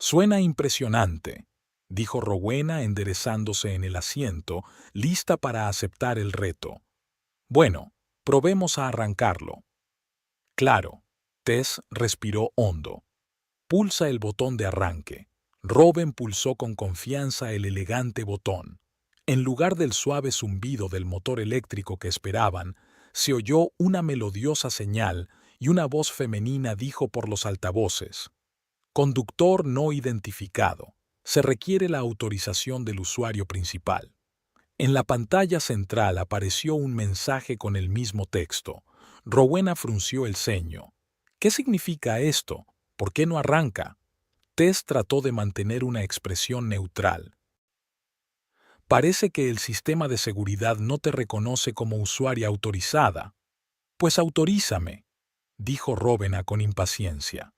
Suena impresionante, dijo Rowena enderezándose en el asiento, lista para aceptar el reto. Bueno, probemos a arrancarlo. Claro. Tess respiró hondo. Pulsa el botón de arranque. Robin pulsó con confianza el elegante botón. En lugar del suave zumbido del motor eléctrico que esperaban, se oyó una melodiosa señal y una voz femenina dijo por los altavoces: «Conductor no identificado. Se requiere la autorización del usuario principal». En la pantalla central apareció un mensaje con el mismo texto. Rowena frunció el ceño. «¿Qué significa esto? ¿Por qué no arranca?» Tess trató de mantener una expresión neutral. «Parece que el sistema de seguridad no te reconoce como usuaria autorizada». «Pues autorízame», dijo Rowena con impaciencia.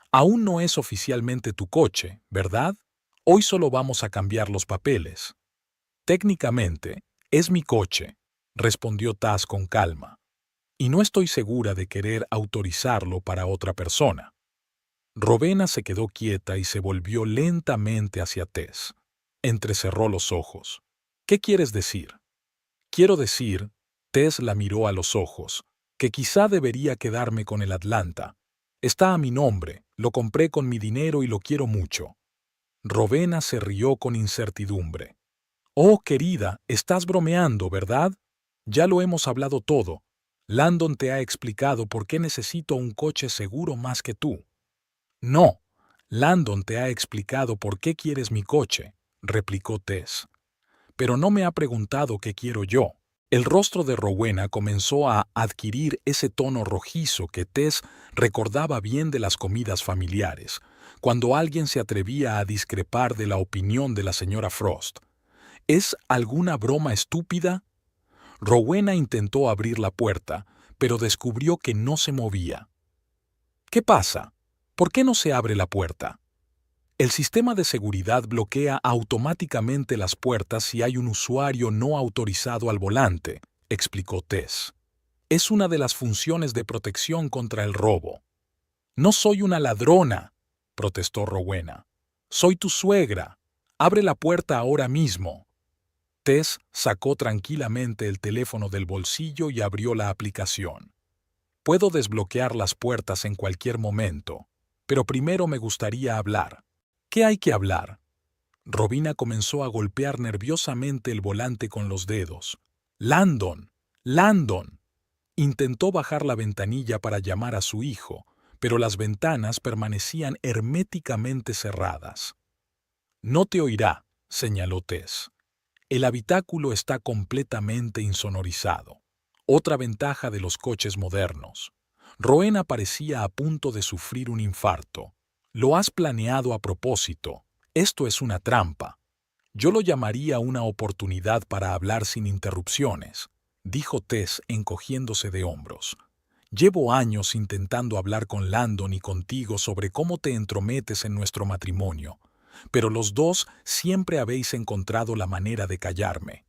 «Aún no es oficialmente tu coche, ¿verdad? Hoy solo vamos a cambiar los papeles». «Técnicamente, es mi coche», respondió Tess con calma. «Y no estoy segura de querer autorizarlo para otra persona». Rowena se quedó quieta y se volvió lentamente hacia Tess. Entrecerró los ojos. «¿Qué quieres decir?» «Quiero decir», Tess la miró a los ojos, «que quizá debería quedarme con el Atlanta. Está a mi nombre, lo compré con mi dinero y lo quiero mucho». Rowena se rió con incertidumbre. «Oh, querida, estás bromeando, ¿verdad? Ya lo hemos hablado todo. Landon te ha explicado por qué necesito un coche seguro más que tú». «No, Landon te ha explicado por qué quieres mi coche», replicó Tess. «Pero no me ha preguntado qué quiero yo». El rostro de Rowena comenzó a adquirir ese tono rojizo que Tess recordaba bien de las comidas familiares, cuando alguien se atrevía a discrepar de la opinión de la señora Frost. ¿Es alguna broma estúpida? Rowena intentó abrir la puerta, pero descubrió que no se movía. ¿Qué pasa? ¿Por qué no se abre la puerta? El sistema de seguridad bloquea automáticamente las puertas si hay un usuario no autorizado al volante, explicó Tess. Es una de las funciones de protección contra el robo. «No soy una ladrona», protestó Rowena. «Soy tu suegra. Abre la puerta ahora mismo». Tess sacó tranquilamente el teléfono del bolsillo y abrió la aplicación. «Puedo desbloquear las puertas en cualquier momento, pero primero me gustaría hablar». «¿Qué hay que hablar?» Rowena comenzó a golpear nerviosamente el volante con los dedos. «Landon, Landon». Intentó bajar la ventanilla para llamar a su hijo, pero las ventanas permanecían herméticamente cerradas. «No te oirá», señaló Tess. «El habitáculo está completamente insonorizado». Otra ventaja de los coches modernos. Rowena parecía a punto de sufrir un infarto. «Lo has planeado a propósito. Esto es una trampa». «Yo lo llamaría una oportunidad para hablar sin interrupciones», dijo Tess encogiéndose de hombros. «Llevo años intentando hablar con Landon y contigo sobre cómo te entrometes en nuestro matrimonio, pero los dos siempre habéis encontrado la manera de callarme».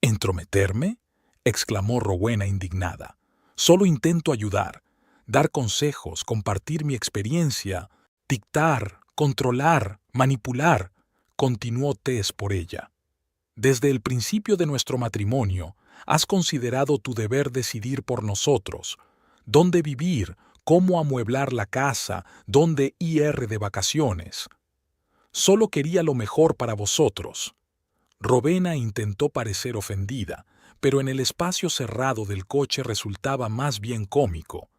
«¿Entrometerme?», exclamó Rowena indignada. «Solo intento ayudar, dar consejos, compartir mi experiencia, dictar, controlar, manipular», continuó Tess por ella. «Desde el principio de nuestro matrimonio, has considerado tu deber decidir por nosotros, dónde vivir, cómo amueblar la casa, dónde ir de vacaciones. Solo quería lo mejor para vosotros». Rowena intentó parecer ofendida, pero en el espacio cerrado del coche resultaba más bien cómico.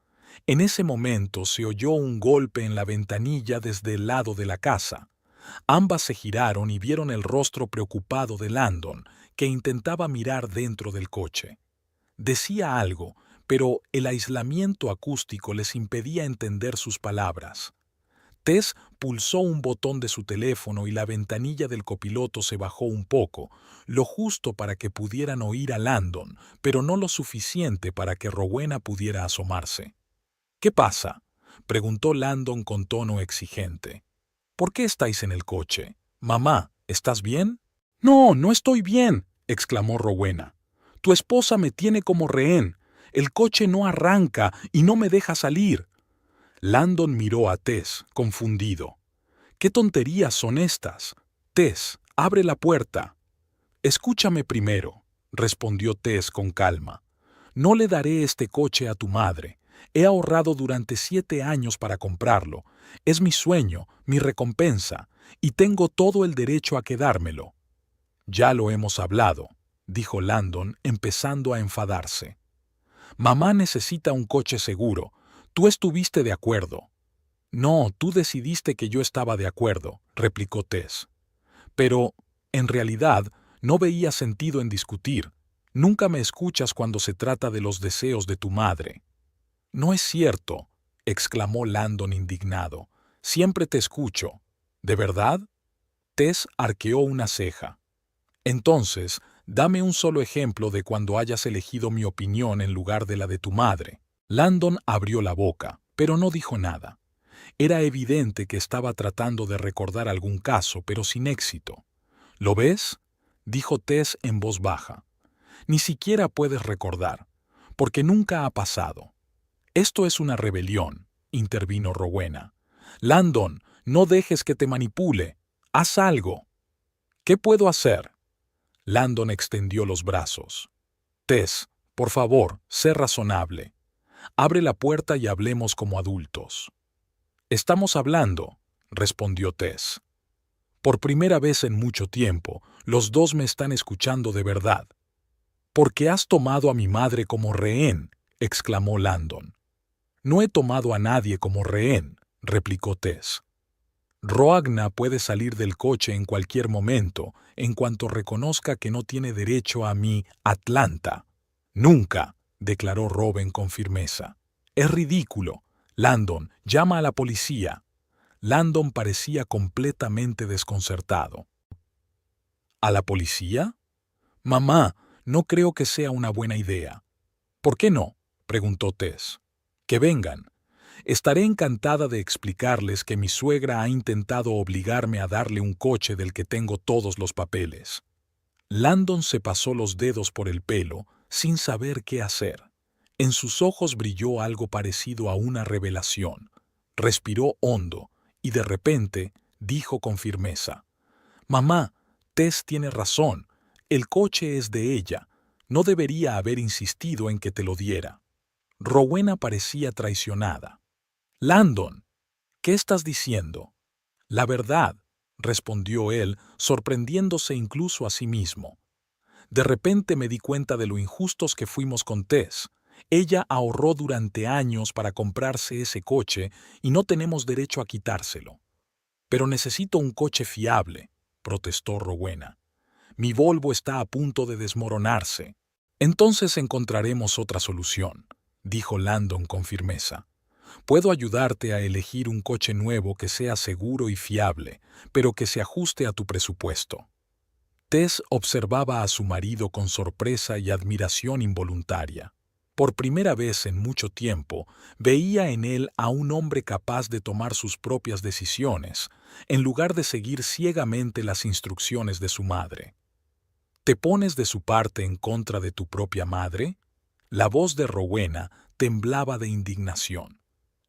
En ese momento se oyó un golpe en la ventanilla desde el lado de la casa. Ambas se giraron y vieron el rostro preocupado de Landon, que intentaba mirar dentro del coche. Decía algo, pero el aislamiento acústico les impedía entender sus palabras. Tess pulsó un botón de su teléfono y la ventanilla del copiloto se bajó un poco, lo justo para que pudieran oír a Landon, pero no lo suficiente para que Rowena pudiera asomarse. «¿Qué pasa?», preguntó Landon con tono exigente. «¿Por qué estáis en el coche? Mamá, ¿estás bien?» «No, no estoy bien», exclamó Rowena. «Tu esposa me tiene como rehén. El coche no arranca y no me deja salir». Landon miró a Tess, confundido. «¿Qué tonterías son estas? Tess, abre la puerta». «Escúchame primero», respondió Tess con calma. «No le daré este coche a tu madre. He ahorrado durante 7 años para comprarlo. Es mi sueño, mi recompensa, y tengo todo el derecho a quedármelo». «Ya lo hemos hablado», dijo Landon, empezando a enfadarse. «Mamá necesita un coche seguro. Tú estuviste de acuerdo». «No, tú decidiste que yo estaba de acuerdo», replicó Tess. «Pero, en realidad, no veía sentido en discutir. Nunca me escuchas cuando se trata de los deseos de tu madre». «No es cierto», exclamó Landon indignado. «Siempre te escucho». «¿De verdad?» Tess arqueó una ceja. «Entonces, dame un solo ejemplo de cuando hayas elegido mi opinión en lugar de la de tu madre». Landon abrió la boca, pero no dijo nada. Era evidente que estaba tratando de recordar algún caso, pero sin éxito. «¿Lo ves?», dijo Tess en voz baja. «Ni siquiera puedes recordar, porque nunca ha pasado». «Esto es una rebelión», intervino Rowena. «Landon, no dejes que te manipule. Haz algo». «¿Qué puedo hacer?». Landon extendió los brazos. «Tess, por favor, sé razonable. Abre la puerta y hablemos como adultos». «Estamos hablando», respondió Tess. «Por primera vez en mucho tiempo, los dos me están escuchando de verdad». «Porque has tomado a mi madre como rehén», exclamó Landon. «No he tomado a nadie como rehén», replicó Tess. «Rowena puede salir del coche en cualquier momento, en cuanto reconozca que no tiene derecho a mi Atlanta». «Nunca», declaró Robin con firmeza. «Es ridículo. Landon, llama a la policía». Landon parecía completamente desconcertado. «¿A la policía? Mamá, no creo que sea una buena idea». «¿Por qué no?», preguntó Tess. «Que vengan. Estaré encantada de explicarles que mi suegra ha intentado obligarme a darle un coche del que tengo todos los papeles». Landon se pasó los dedos por el pelo, sin saber qué hacer. En sus ojos brilló algo parecido a una revelación. Respiró hondo y de repente dijo con firmeza: «Mamá, Tess tiene razón. El coche es de ella. No debería haber insistido en que te lo diera». Rowena parecía traicionada. «Landon, ¿qué estás diciendo?». «La verdad», respondió él, sorprendiéndose incluso a sí mismo. «De repente me di cuenta de lo injustos que fuimos con Tess. Ella ahorró durante años para comprarse ese coche y no tenemos derecho a quitárselo». «Pero necesito un coche fiable», protestó Rowena. «Mi Volvo está a punto de desmoronarse». «Entonces encontraremos otra solución», dijo Landon con firmeza. «Puedo ayudarte a elegir un coche nuevo que sea seguro y fiable, pero que se ajuste a tu presupuesto». Tess observaba a su marido con sorpresa y admiración involuntaria. Por primera vez en mucho tiempo, veía en él a un hombre capaz de tomar sus propias decisiones, en lugar de seguir ciegamente las instrucciones de su madre. «¿Te pones de su parte en contra de tu propia madre?». La voz de Rowena temblaba de indignación.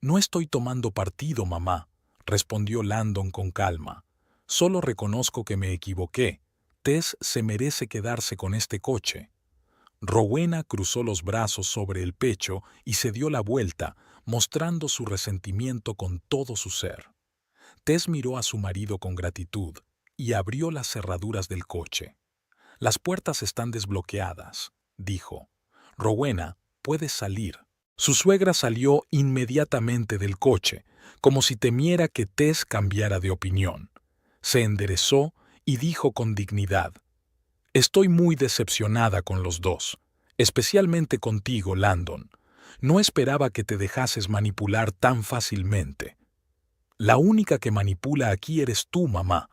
«No estoy tomando partido, mamá», respondió Landon con calma. «Solo reconozco que me equivoqué. Tess se merece quedarse con este coche». Rowena cruzó los brazos sobre el pecho y se dio la vuelta, mostrando su resentimiento con todo su ser. Tess miró a su marido con gratitud y abrió las cerraduras del coche. «Las puertas están desbloqueadas», dijo. «Rowena, puedes salir». Su suegra salió inmediatamente del coche, como si temiera que Tess cambiara de opinión. Se enderezó y dijo con dignidad: «Estoy muy decepcionada con los dos, especialmente contigo, Landon. No esperaba que te dejases manipular tan fácilmente». La única que manipula aquí eres tú, mamá,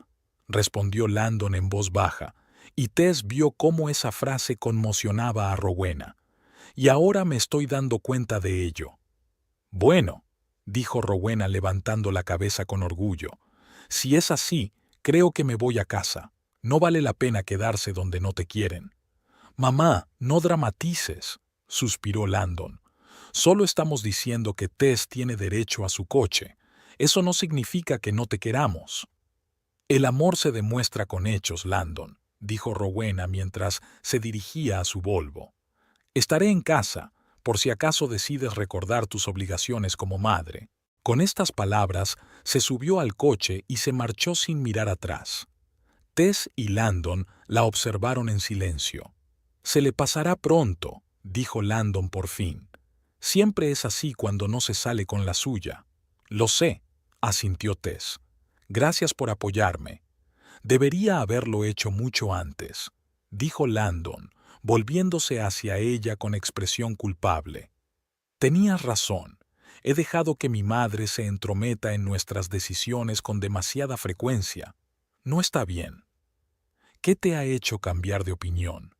respondió Landon en voz baja, y Tess vio cómo esa frase conmocionaba a Rowena. Y ahora me estoy dando cuenta de ello. Bueno, dijo Rowena levantando la cabeza con orgullo, si es así, creo que me voy a casa. No vale la pena quedarse donde no te quieren. Mamá, no dramatices, suspiró Landon. Solo estamos diciendo que Tess tiene derecho a su coche. Eso no significa que no te queramos. El amor se demuestra con hechos, Landon, dijo Rowena mientras se dirigía a su Volvo. Estaré en casa, por si acaso decides recordar tus obligaciones como madre. Con estas palabras, se subió al coche y se marchó sin mirar atrás. Tess y Landon la observaron en silencio. Se le pasará pronto, dijo Landon por fin. Siempre es así cuando no se sale con la suya. Lo sé, asintió Tess. Gracias por apoyarme. Debería haberlo hecho mucho antes, dijo Landon, volviéndose hacia ella con expresión culpable. Tenías razón. He dejado que mi madre se entrometa en nuestras decisiones con demasiada frecuencia. No está bien. ¿Qué te ha hecho cambiar de opinión?,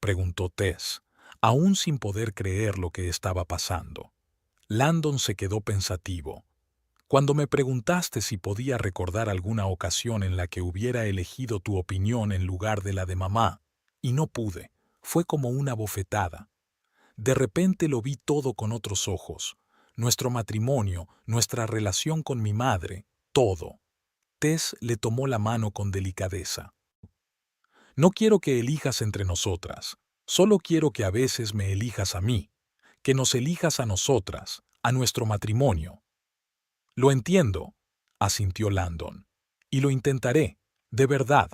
preguntó Tess, aún sin poder creer lo que estaba pasando. Landon se quedó pensativo. Cuando me preguntaste si podía recordar alguna ocasión en la que hubiera elegido tu opinión en lugar de la de mamá, y no pude, fue como una bofetada. De repente lo vi todo con otros ojos. Nuestro matrimonio, nuestra relación con mi madre, todo. Tess le tomó la mano con delicadeza. No quiero que elijas entre nosotras. Solo quiero que a veces me elijas a mí, que nos elijas a nosotras, a nuestro matrimonio. Lo entiendo, asintió Landon, y lo intentaré, de verdad.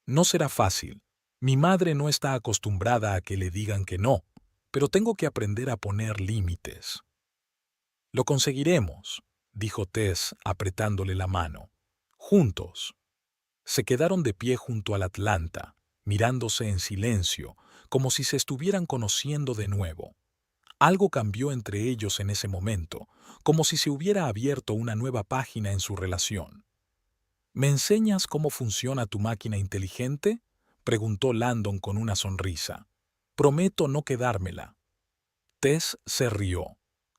No será fácil. Mi madre no está acostumbrada a que le digan que no, pero tengo que aprender a poner límites. Lo conseguiremos, dijo Tess apretándole la mano. Juntos. Se quedaron de pie junto al Atlanta, mirándose en silencio, como si se estuvieran conociendo de nuevo. Algo cambió entre ellos en ese momento, como si se hubiera abierto una nueva página en su relación. ¿Me enseñas cómo funciona tu máquina inteligente?, preguntó Landon con una sonrisa. Prometo no quedármela. Tess se rió.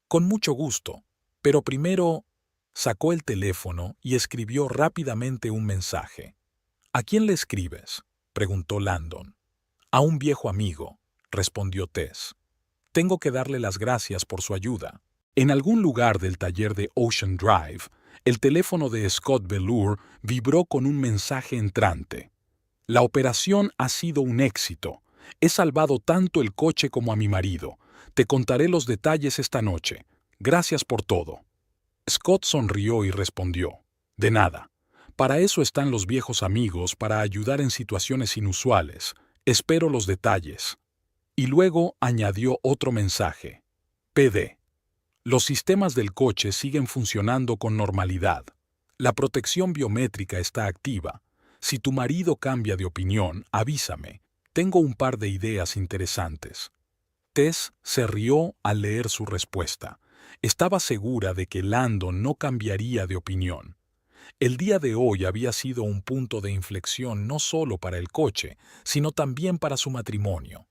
Con mucho gusto, pero primero sacó el teléfono y escribió rápidamente un mensaje. ¿A quién le escribes?, preguntó Landon. A un viejo amigo, respondió Tess. Tengo que darle las gracias por su ayuda. En algún lugar del taller de Ocean Drive, el teléfono de Scott Velour vibró con un mensaje entrante. La operación ha sido un éxito. He salvado tanto el coche como a mi marido. Te contaré los detalles esta noche. Gracias por todo. Scott sonrió y respondió. De nada. Para eso están los viejos amigos, para ayudar en situaciones inusuales. Espero los detalles. Y luego añadió otro mensaje. PD. Los sistemas del coche siguen funcionando con normalidad. La protección biométrica está activa. Si tu marido cambia de opinión, avísame. Tengo un par de ideas interesantes. Tess se rió al leer su respuesta. Estaba segura de que Landon no cambiaría de opinión. El día de hoy había sido un punto de inflexión no solo para el coche, sino también para su matrimonio.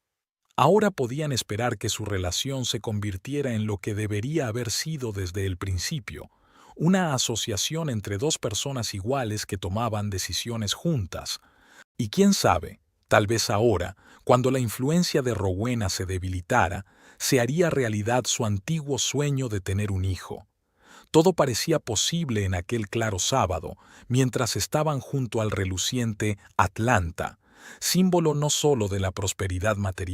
Ahora podían esperar que su relación se convirtiera en lo que debería haber sido desde el principio, una asociación entre dos personas iguales que tomaban decisiones juntas. Y quién sabe, tal vez ahora, cuando la influencia de Rowena se debilitara, se haría realidad su antiguo sueño de tener un hijo. Todo parecía posible en aquel claro sábado, mientras estaban junto al reluciente Atlanta, símbolo no solo de la prosperidad material,